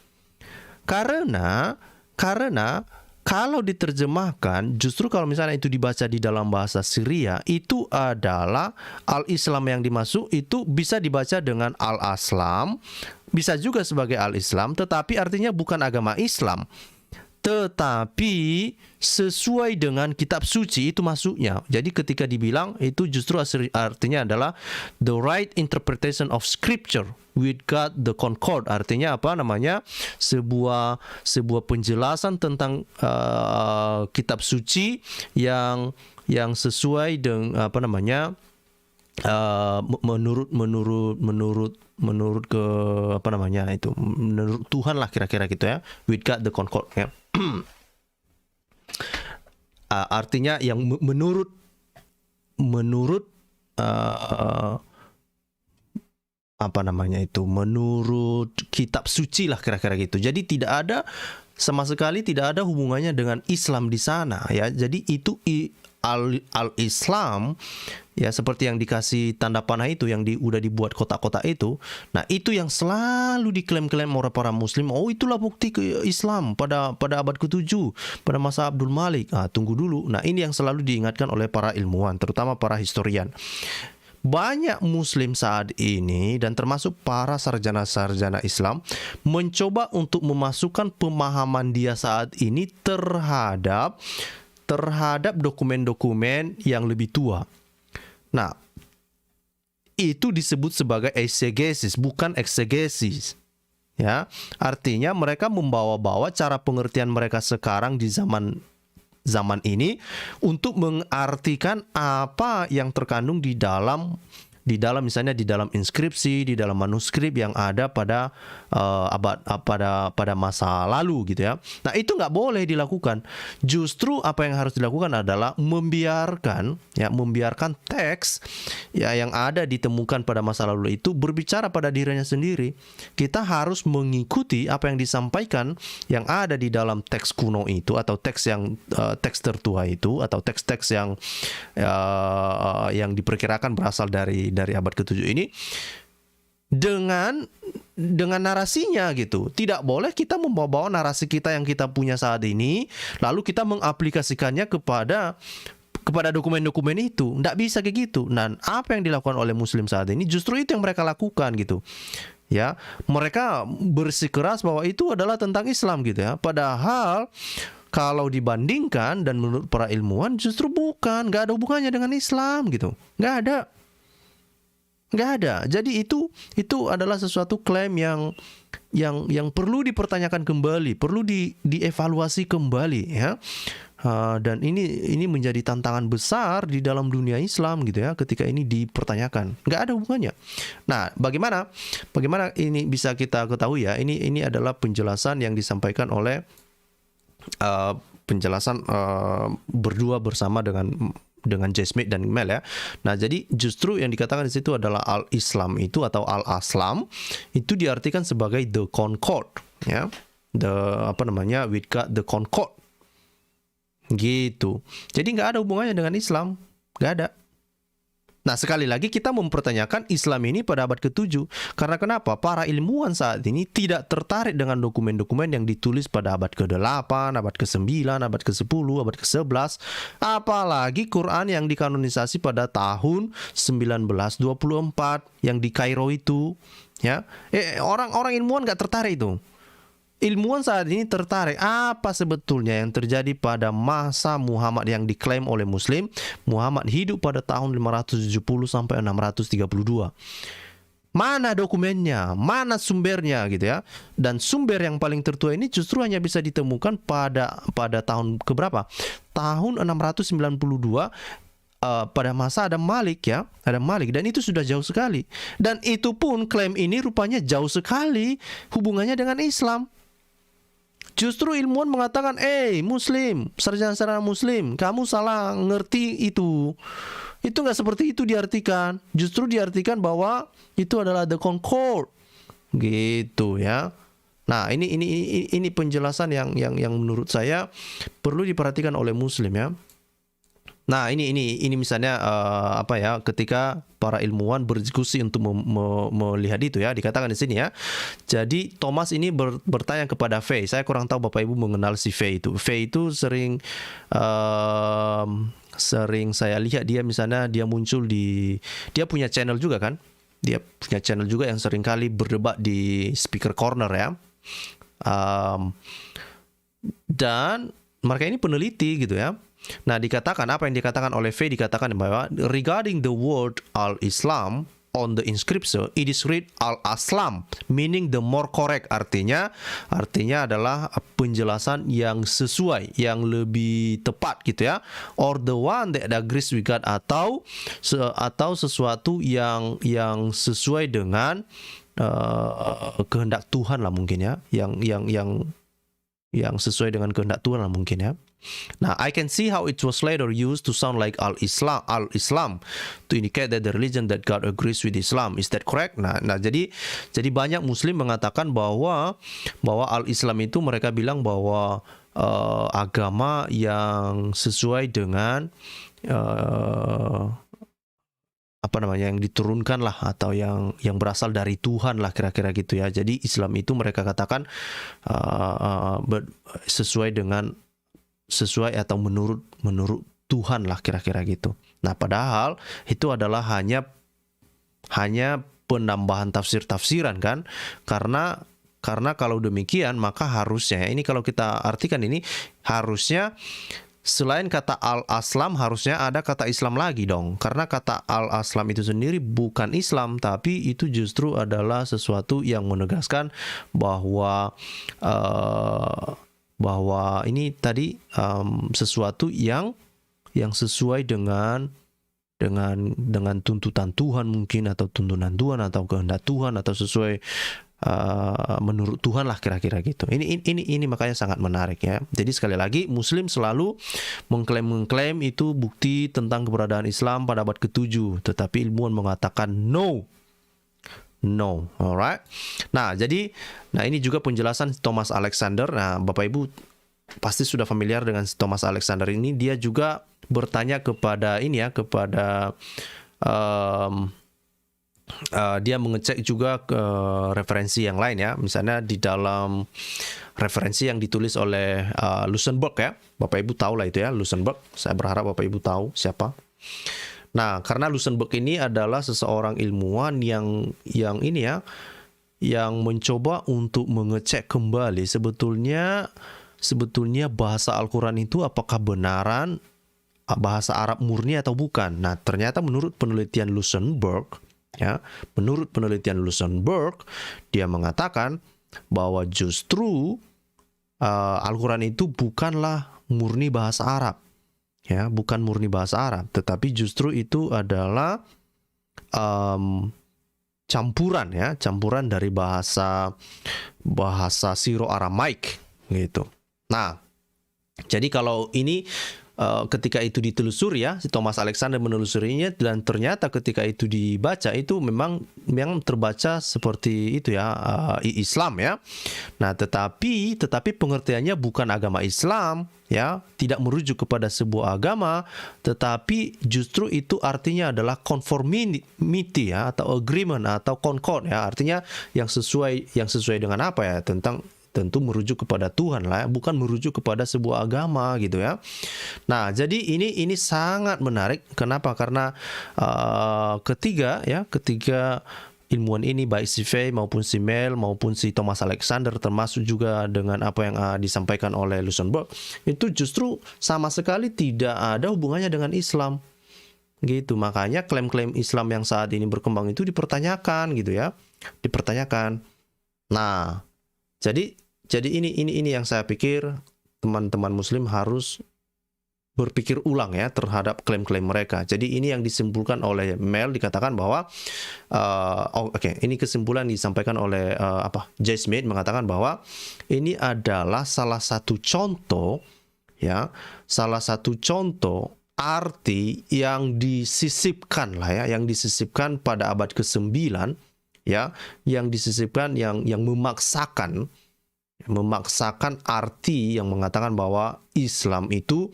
Karena kalau diterjemahkan, justru kalau misalnya itu dibaca di dalam bahasa Syria, itu adalah al-Islam yang dimaksud itu bisa dibaca dengan al-Aslam, bisa juga sebagai al-Islam, tetapi artinya bukan agama Islam. Tetapi sesuai dengan kitab suci itu masuknya. Jadi ketika dibilang itu justru artinya adalah the right interpretation of scripture with God the concord. Artinya apa namanya? Sebuah penjelasan tentang kitab suci yang sesuai dengan apa namanya? Menurut ke apa namanya itu, menurut Tuhan lah kira-kira gitu ya, with God the concord ya. Artinya yang menurut apa namanya itu, menurut kitab suci lah kira-kira gitu. Jadi tidak ada sama sekali, tidak ada hubungannya dengan Islam di sana ya. Jadi itu al-Islam ya, seperti yang dikasih tanda panah itu yang udah dibuat kotak-kotak itu. Nah, itu yang selalu diklaim-klaim oleh para muslim. Oh, itulah bukti Islam pada abad ke-7 pada masa Abdul Malik. Tunggu dulu. Nah, ini yang selalu diingatkan oleh para ilmuwan, terutama para historian. Banyak muslim saat ini dan termasuk para sarjana-sarjana Islam mencoba untuk memasukkan pemahaman dia saat ini terhadap dokumen-dokumen yang lebih tua. Nah, itu disebut sebagai eisegesis, bukan eksegesis. Ya, artinya mereka membawa-bawa cara pengertian mereka sekarang di zaman ini untuk mengartikan apa yang terkandung di dalam misalnya di dalam inskripsi, di dalam manuskrip yang ada pada pada masa lalu gitu ya. Nah, itu nggak boleh dilakukan. Justru apa yang harus dilakukan adalah membiarkan teks ya yang ada ditemukan pada masa lalu itu berbicara pada dirinya sendiri. Kita harus mengikuti apa yang disampaikan yang ada di dalam teks kuno itu, atau teks tertua itu, atau teks-teks yang diperkirakan berasal dari abad ke-7 ini, dengan narasinya gitu. Tidak boleh kita membawa narasi kita yang kita punya saat ini lalu kita mengaplikasikannya kepada dokumen-dokumen itu. Nggak bisa kayak gitu. Nah, apa yang dilakukan oleh muslim saat ini justru itu yang mereka lakukan gitu. Ya, mereka bersikeras bahwa itu adalah tentang Islam gitu ya. Padahal kalau dibandingkan dan menurut para ilmuwan justru bukan, nggak ada hubungannya dengan Islam gitu. Nggak ada. Jadi itu adalah sesuatu klaim yang perlu dipertanyakan kembali, perlu dievaluasi kembali ya. Dan ini menjadi tantangan besar di dalam dunia Islam gitu ya, ketika ini dipertanyakan. Nggak ada hubungannya. Nah, bagaimana ini bisa kita ketahui ya? Ini adalah penjelasan yang disampaikan oleh berdua bersama dengan J. Smith dan Mel ya. Nah, jadi justru yang dikatakan di situ adalah al-Islam itu atau al-Aslam itu diartikan sebagai the concord ya. With God the concord. Gitu. Jadi nggak ada hubungannya dengan Islam, nggak ada. Nah, sekali lagi kita mempertanyakan Islam ini pada abad ke-7. Karena kenapa? Para ilmuwan saat ini tidak tertarik dengan dokumen-dokumen yang ditulis pada abad ke-8, abad ke-9, abad ke-10, abad ke-11. Apalagi Quran yang dikanonisasi pada tahun 1924 yang di Kairo itu. Ya, orang-orang ilmuwan nggak tertarik itu. Ilmuwan saat ini tertarik apa sebetulnya yang terjadi pada masa Muhammad yang diklaim oleh Muslim. Muhammad hidup pada tahun 570 sampai 632. Mana dokumennya, mana sumbernya gitu ya. Dan sumber yang paling tertua ini justru hanya bisa ditemukan pada tahun keberapa? Tahun 692. Pada masa ada Malik ya, ada Malik, dan itu sudah jauh sekali. Dan itu pun klaim ini rupanya jauh sekali hubungannya dengan Islam. Justru ilmuwan mengatakan, Muslim, sarjana-sarjana Muslim, kamu salah ngerti itu. Itu nggak seperti itu diartikan. Justru diartikan bahwa itu adalah the concord, gitu ya. Nah, ini penjelasan yang menurut saya perlu diperhatikan oleh Muslim ya. Nah, ini misalnya apa ya, ketika para ilmuwan berdiskusi untuk melihat itu ya, dikatakan di sini ya. Jadi Thomas ini bertanya kepada Fay. Saya kurang tahu Bapak Ibu mengenal si Fay itu. Fay itu sering saya lihat dia misalnya dia muncul dia punya channel juga kan. Dia punya channel juga yang sering kali berdebat di Speaker Corner ya. Dan mereka ini peneliti gitu ya. Nah, dikatakan apa yang dikatakan oleh Fay, dikatakan bahwa regarding the word al-Islam on the inscription, it is read al-Aslam, meaning the more correct. Artinya adalah penjelasan yang sesuai, yang lebih tepat gitu ya. Or the one that agrees with God, atau sesuatu yang sesuai dengan kehendak Tuhan lah mungkin ya, yang sesuai dengan kehendak Tuhan lah mungkin ya. Nah, I can see how it was later used to sound like al-Islam to indicate that the religion that God agrees with Islam. Is that correct? Nah, jadi banyak Muslim mengatakan bahwa al-Islam itu mereka bilang bahwa agama yang sesuai dengan apa namanya, yang diturunkan lah, atau yang berasal dari Tuhan lah, kira-kira gitu ya. Jadi Islam itu mereka katakan sesuai atau menurut Tuhan lah, kira-kira gitu. Nah, padahal itu adalah hanya penambahan tafsiran kan, karena kalau demikian maka harusnya ini, kalau kita artikan ini, harusnya selain kata al-Aslam harusnya ada kata Islam lagi dong, karena kata al-Aslam itu sendiri bukan Islam, tapi itu justru adalah sesuatu yang menegaskan bahwa ini tadi sesuatu yang sesuai dengan tuntutan Tuhan mungkin, atau tuntunan Tuhan, atau kehendak Tuhan, atau sesuai menurut Tuhan lah, kira-kira gitu. Ini makanya sangat menarik ya. Jadi sekali lagi, Muslim selalu mengklaim itu bukti tentang keberadaan Islam pada abad ke-7, tetapi ilmuwan mengatakan no, alright. Nah, ini juga penjelasan Thomas Alexander. Nah, Bapak Ibu pasti sudah familiar dengan Thomas Alexander ini. Dia juga bertanya kepada dia mengecek juga ke referensi yang lain ya. Misalnya di dalam referensi yang ditulis oleh Luxemburg ya. Bapak Ibu tahu lah itu ya, Luxemburg. Saya berharap Bapak Ibu tahu siapa. Nah, karena Luxemburg ini adalah seseorang ilmuwan yang ini ya, yang mencoba untuk mengecek kembali sebetulnya bahasa Al-Quran itu apakah benaran bahasa Arab murni atau bukan. Nah, ternyata menurut penelitian Luxemburg, dia mengatakan bahwa justru Al-Quran itu bukanlah murni bahasa Arab. Ya, bukan murni bahasa Arab, tetapi justru itu adalah campuran dari bahasa Siro-Aramaik gitu. Nah, jadi kalau ini ketika itu ditelusuri ya, si Thomas Alexander menelusurinya, dan ternyata ketika itu dibaca itu memang terbaca seperti itu ya, Islam ya. Nah, tetapi pengertiannya bukan agama Islam ya, tidak merujuk kepada sebuah agama, tetapi justru itu artinya adalah conformity ya, atau agreement atau concord ya, artinya yang sesuai dengan apa ya, tentu merujuk kepada Tuhan lah, bukan merujuk kepada sebuah agama gitu ya. Nah, jadi ini sangat menarik. Kenapa? Karena ketiga ilmuwan ini, baik si Fay maupun si Mel maupun si Thomas Alexander, termasuk juga dengan apa yang disampaikan oleh Luxemburg, itu justru sama sekali tidak ada hubungannya dengan Islam. Gitu. Makanya klaim-klaim Islam yang saat ini berkembang itu dipertanyakan gitu ya. Dipertanyakan. Nah, jadi ini yang saya pikir teman-teman Muslim harus berpikir ulang ya terhadap klaim-klaim mereka. Jadi ini yang disimpulkan oleh Mel, dikatakan bahwa ini kesimpulan disampaikan oleh J. Smith, mengatakan bahwa ini adalah salah satu contoh arti yang disisipkan lah ya, yang disisipkan pada abad ke-9 ya, yang disisipkan yang memaksakan arti yang mengatakan bahwa Islam itu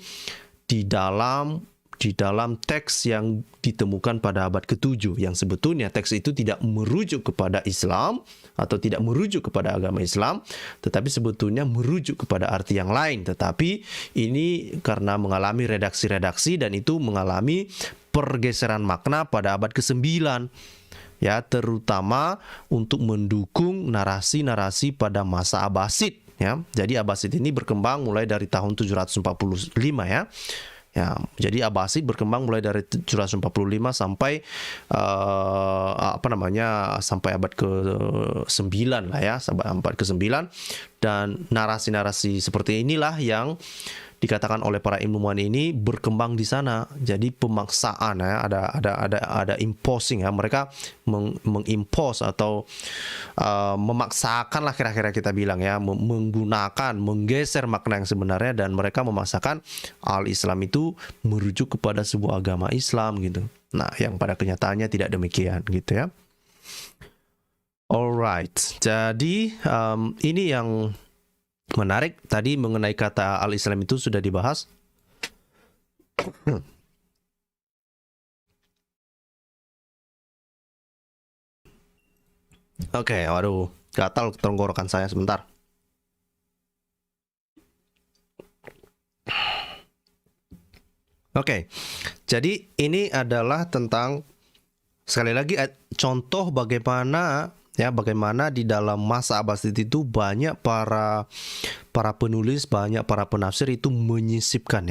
di dalam di dalam teks yang ditemukan pada abad ke-7 yang sebetulnya teks itu tidak merujuk kepada Islam atau tidak merujuk kepada agama Islam, tetapi sebetulnya merujuk kepada arti yang lain. Tetapi ini karena mengalami redaksi-redaksi dan itu mengalami pergeseran makna pada abad ke-9. Ya, terutama untuk mendukung narasi-narasi pada masa Abbasid. Ya, jadi Abbasid ini berkembang mulai dari tahun 745 ya. Ya, jadi Abbasid berkembang mulai dari 745 sampai sampai abad ke-9 lah ya, sampai abad ke-9, dan narasi-narasi seperti inilah yang dikatakan oleh para ilmuwan ini berkembang di sana. Jadi pemaksaan ya, ada imposing ya, mereka mengimpose atau memaksakan lah kira-kira kita bilang ya, menggeser makna yang sebenarnya, dan mereka memaksakan al-Islam itu merujuk kepada sebuah agama Islam gitu. Nah, yang pada kenyataannya tidak demikian gitu ya. Alright, jadi ini yang menarik tadi mengenai kata al-Islam itu sudah dibahas. Oke, waduh, gatal tenggorokan saya sebentar. Oke, jadi ini adalah tentang, sekali lagi, contoh bagaimana di dalam masa Abbasid itu banyak para penulis, banyak para penafsir itu menyisipkan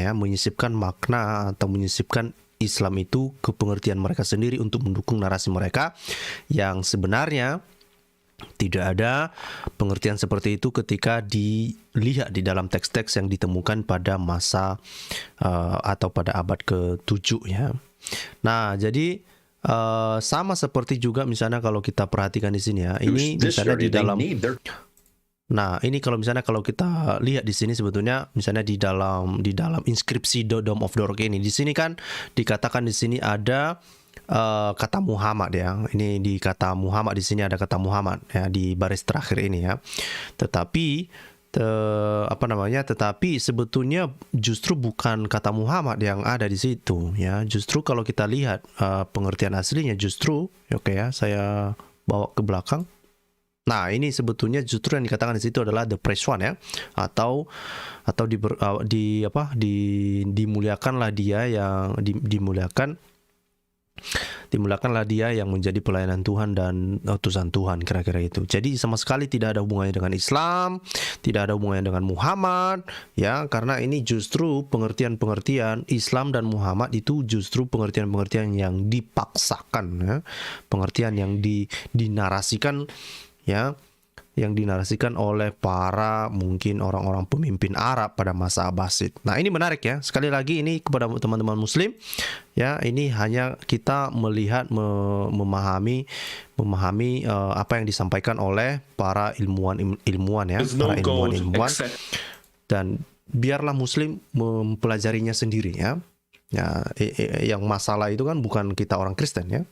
makna atau menyisipkan Islam itu ke pengertian mereka sendiri untuk mendukung narasi mereka, yang sebenarnya tidak ada pengertian seperti itu ketika dilihat di dalam teks-teks yang ditemukan pada masa atau pada abad ke-7 ya. Nah, jadi sama seperti juga misalnya kalau kita perhatikan di sini ya, ini misalnya di dalam, nah ini kalau kita lihat di sini sebetulnya misalnya di dalam inskripsi Dome of Dor ini, di sini kan dikatakan di sini ada kata Muhammad ya. Ini di kata Muhammad, di sini ada kata Muhammad ya di baris terakhir ini ya. Tetapi tetapi sebetulnya justru bukan kata Muhammad yang ada di situ ya. Justru kalau kita lihat pengertian aslinya justru, oke ya, saya bawa ke belakang. Nah, ini sebetulnya justru yang dikatakan di situ adalah the praised one ya, atau dimuliakanlah dia yang dimuliakanlah dia yang menjadi pelayanan Tuhan dan utusan Tuhan, kira-kira itu. Jadi sama sekali tidak ada hubungannya dengan Islam, tidak ada hubungannya dengan Muhammad ya, karena ini justru pengertian-pengertian Islam dan Muhammad itu justru pengertian-pengertian yang dipaksakan ya, pengertian yang dinarasikan ya, yang dinarasikan oleh para mungkin orang-orang pemimpin Arab pada masa Abbasid. Nah, ini menarik ya. Sekali lagi ini kepada teman-teman muslim ya, ini hanya kita melihat, memahami apa yang disampaikan oleh para ilmuwan ya, para ilmuwan, dan biarlah muslim mempelajarinya sendiri ya. Ya, yang masalah itu kan bukan kita orang Kristen ya.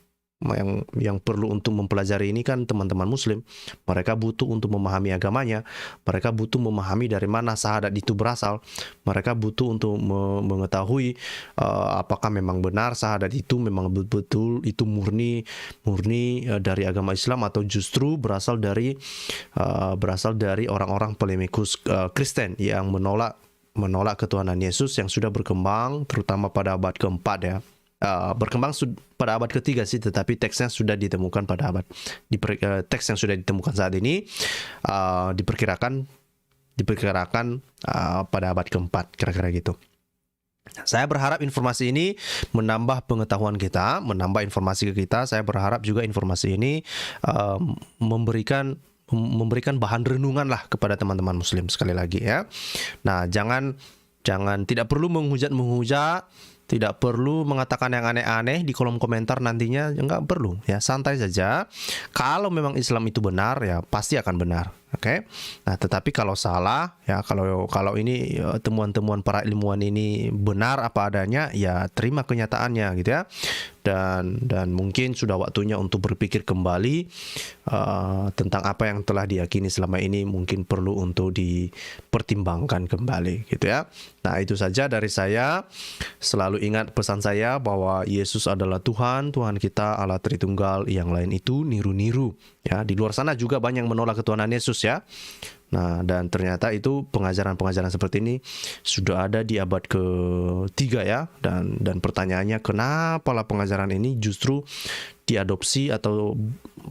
Yang perlu untuk mempelajari ini kan teman-teman muslim. Mereka butuh untuk memahami agamanya, mereka butuh memahami dari mana syahadat itu berasal, mereka butuh untuk mengetahui apakah memang benar syahadat itu memang betul itu murni dari agama Islam, atau justru berasal dari orang-orang polemikus Kristen yang menolak ketuhanan Yesus yang sudah berkembang terutama pada abad keempat ya. Berkembang pada abad ketiga sih, tetapi teksnya sudah ditemukan pada teks yang sudah ditemukan saat ini diperkirakan pada abad keempat, kira-kira gitu. Saya berharap informasi ini menambah pengetahuan kita, menambah informasi ke kita. Saya berharap juga informasi ini memberikan bahan renungan lah kepada teman-teman muslim, sekali lagi ya. Nah, jangan tidak perlu menghujat, tidak perlu mengatakan yang aneh-aneh di kolom komentar nantinya, enggak perlu ya, santai saja. Kalau memang Islam itu benar ya pasti akan benar. Oke. Nah, tetapi kalau salah ya, kalau ini temuan-temuan para ilmuwan ini benar apa adanya, ya terima kenyataannya gitu ya. Dan mungkin sudah waktunya untuk berpikir kembali tentang apa yang telah diyakini selama ini, mungkin perlu untuk dipertimbangkan kembali gitu ya. Nah, itu saja dari saya. Selalu ingat pesan saya bahwa Yesus adalah Tuhan, Tuhan kita, Allah Tritunggal. Yang lain itu niru-niru ya. Di luar sana juga banyak yang menolak ketuhanan Yesus ya. Nah, dan ternyata itu pengajaran-pengajaran seperti ini sudah ada di abad ke-3 ya. Dan pertanyaannya, kenapa lah pengajaran ini justru diadopsi atau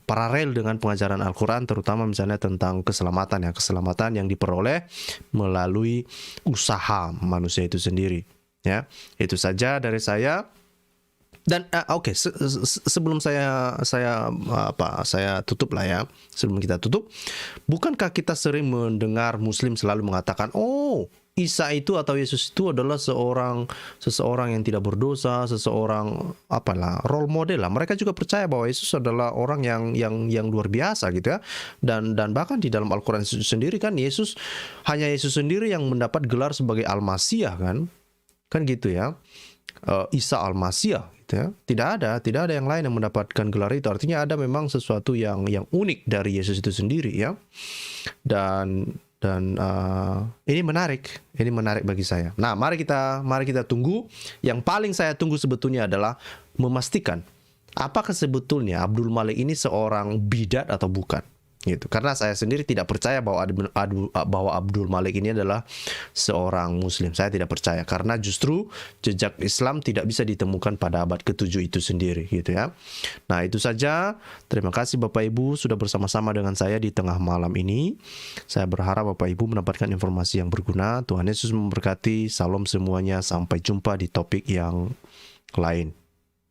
paralel dengan pengajaran Al-Quran, terutama misalnya tentang keselamatan ya. Keselamatan yang diperoleh melalui usaha manusia itu sendiri ya. Itu saja dari saya. Dan oke, sebelum saya tutup lah ya. Sebelum kita tutup, bukankah kita sering mendengar Muslim selalu mengatakan, oh, Isa itu atau Yesus itu adalah seseorang yang tidak berdosa, seseorang role model lah. Mereka juga percaya bahwa Yesus adalah orang yang luar biasa gitu ya. Dan bahkan di dalam Al-Quran sendiri kan hanya Yesus sendiri yang mendapat gelar sebagai Al-Masiyah kan gitu ya. Isa Al-Masiyah gitu ya. Tidak ada yang lain yang mendapatkan gelar itu. Artinya ada memang sesuatu yang unik dari Yesus itu sendiri ya. Dan ini menarik bagi saya. Nah, mari kita tunggu. Yang paling saya tunggu sebetulnya adalah memastikan apakah sebetulnya Abdul Malik ini seorang bidat atau bukan. Gitu. Karena saya sendiri tidak percaya bahwa Abdul Malik ini adalah seorang Muslim. Saya tidak percaya karena justru jejak Islam tidak bisa ditemukan pada abad ke-7 itu sendiri, gitu ya. Nah, itu saja. Terima kasih Bapak Ibu sudah bersama-sama dengan saya di tengah malam ini. Saya berharap Bapak Ibu mendapatkan informasi yang berguna. Tuhan Yesus memberkati. Salam semuanya. Sampai jumpa di topik yang lain.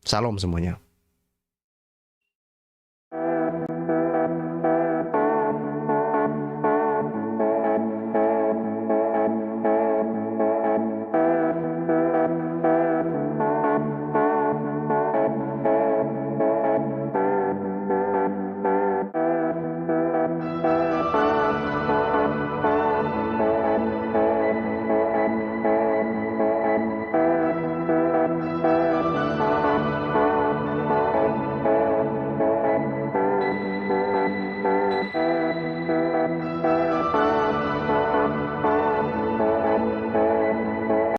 Salam semuanya.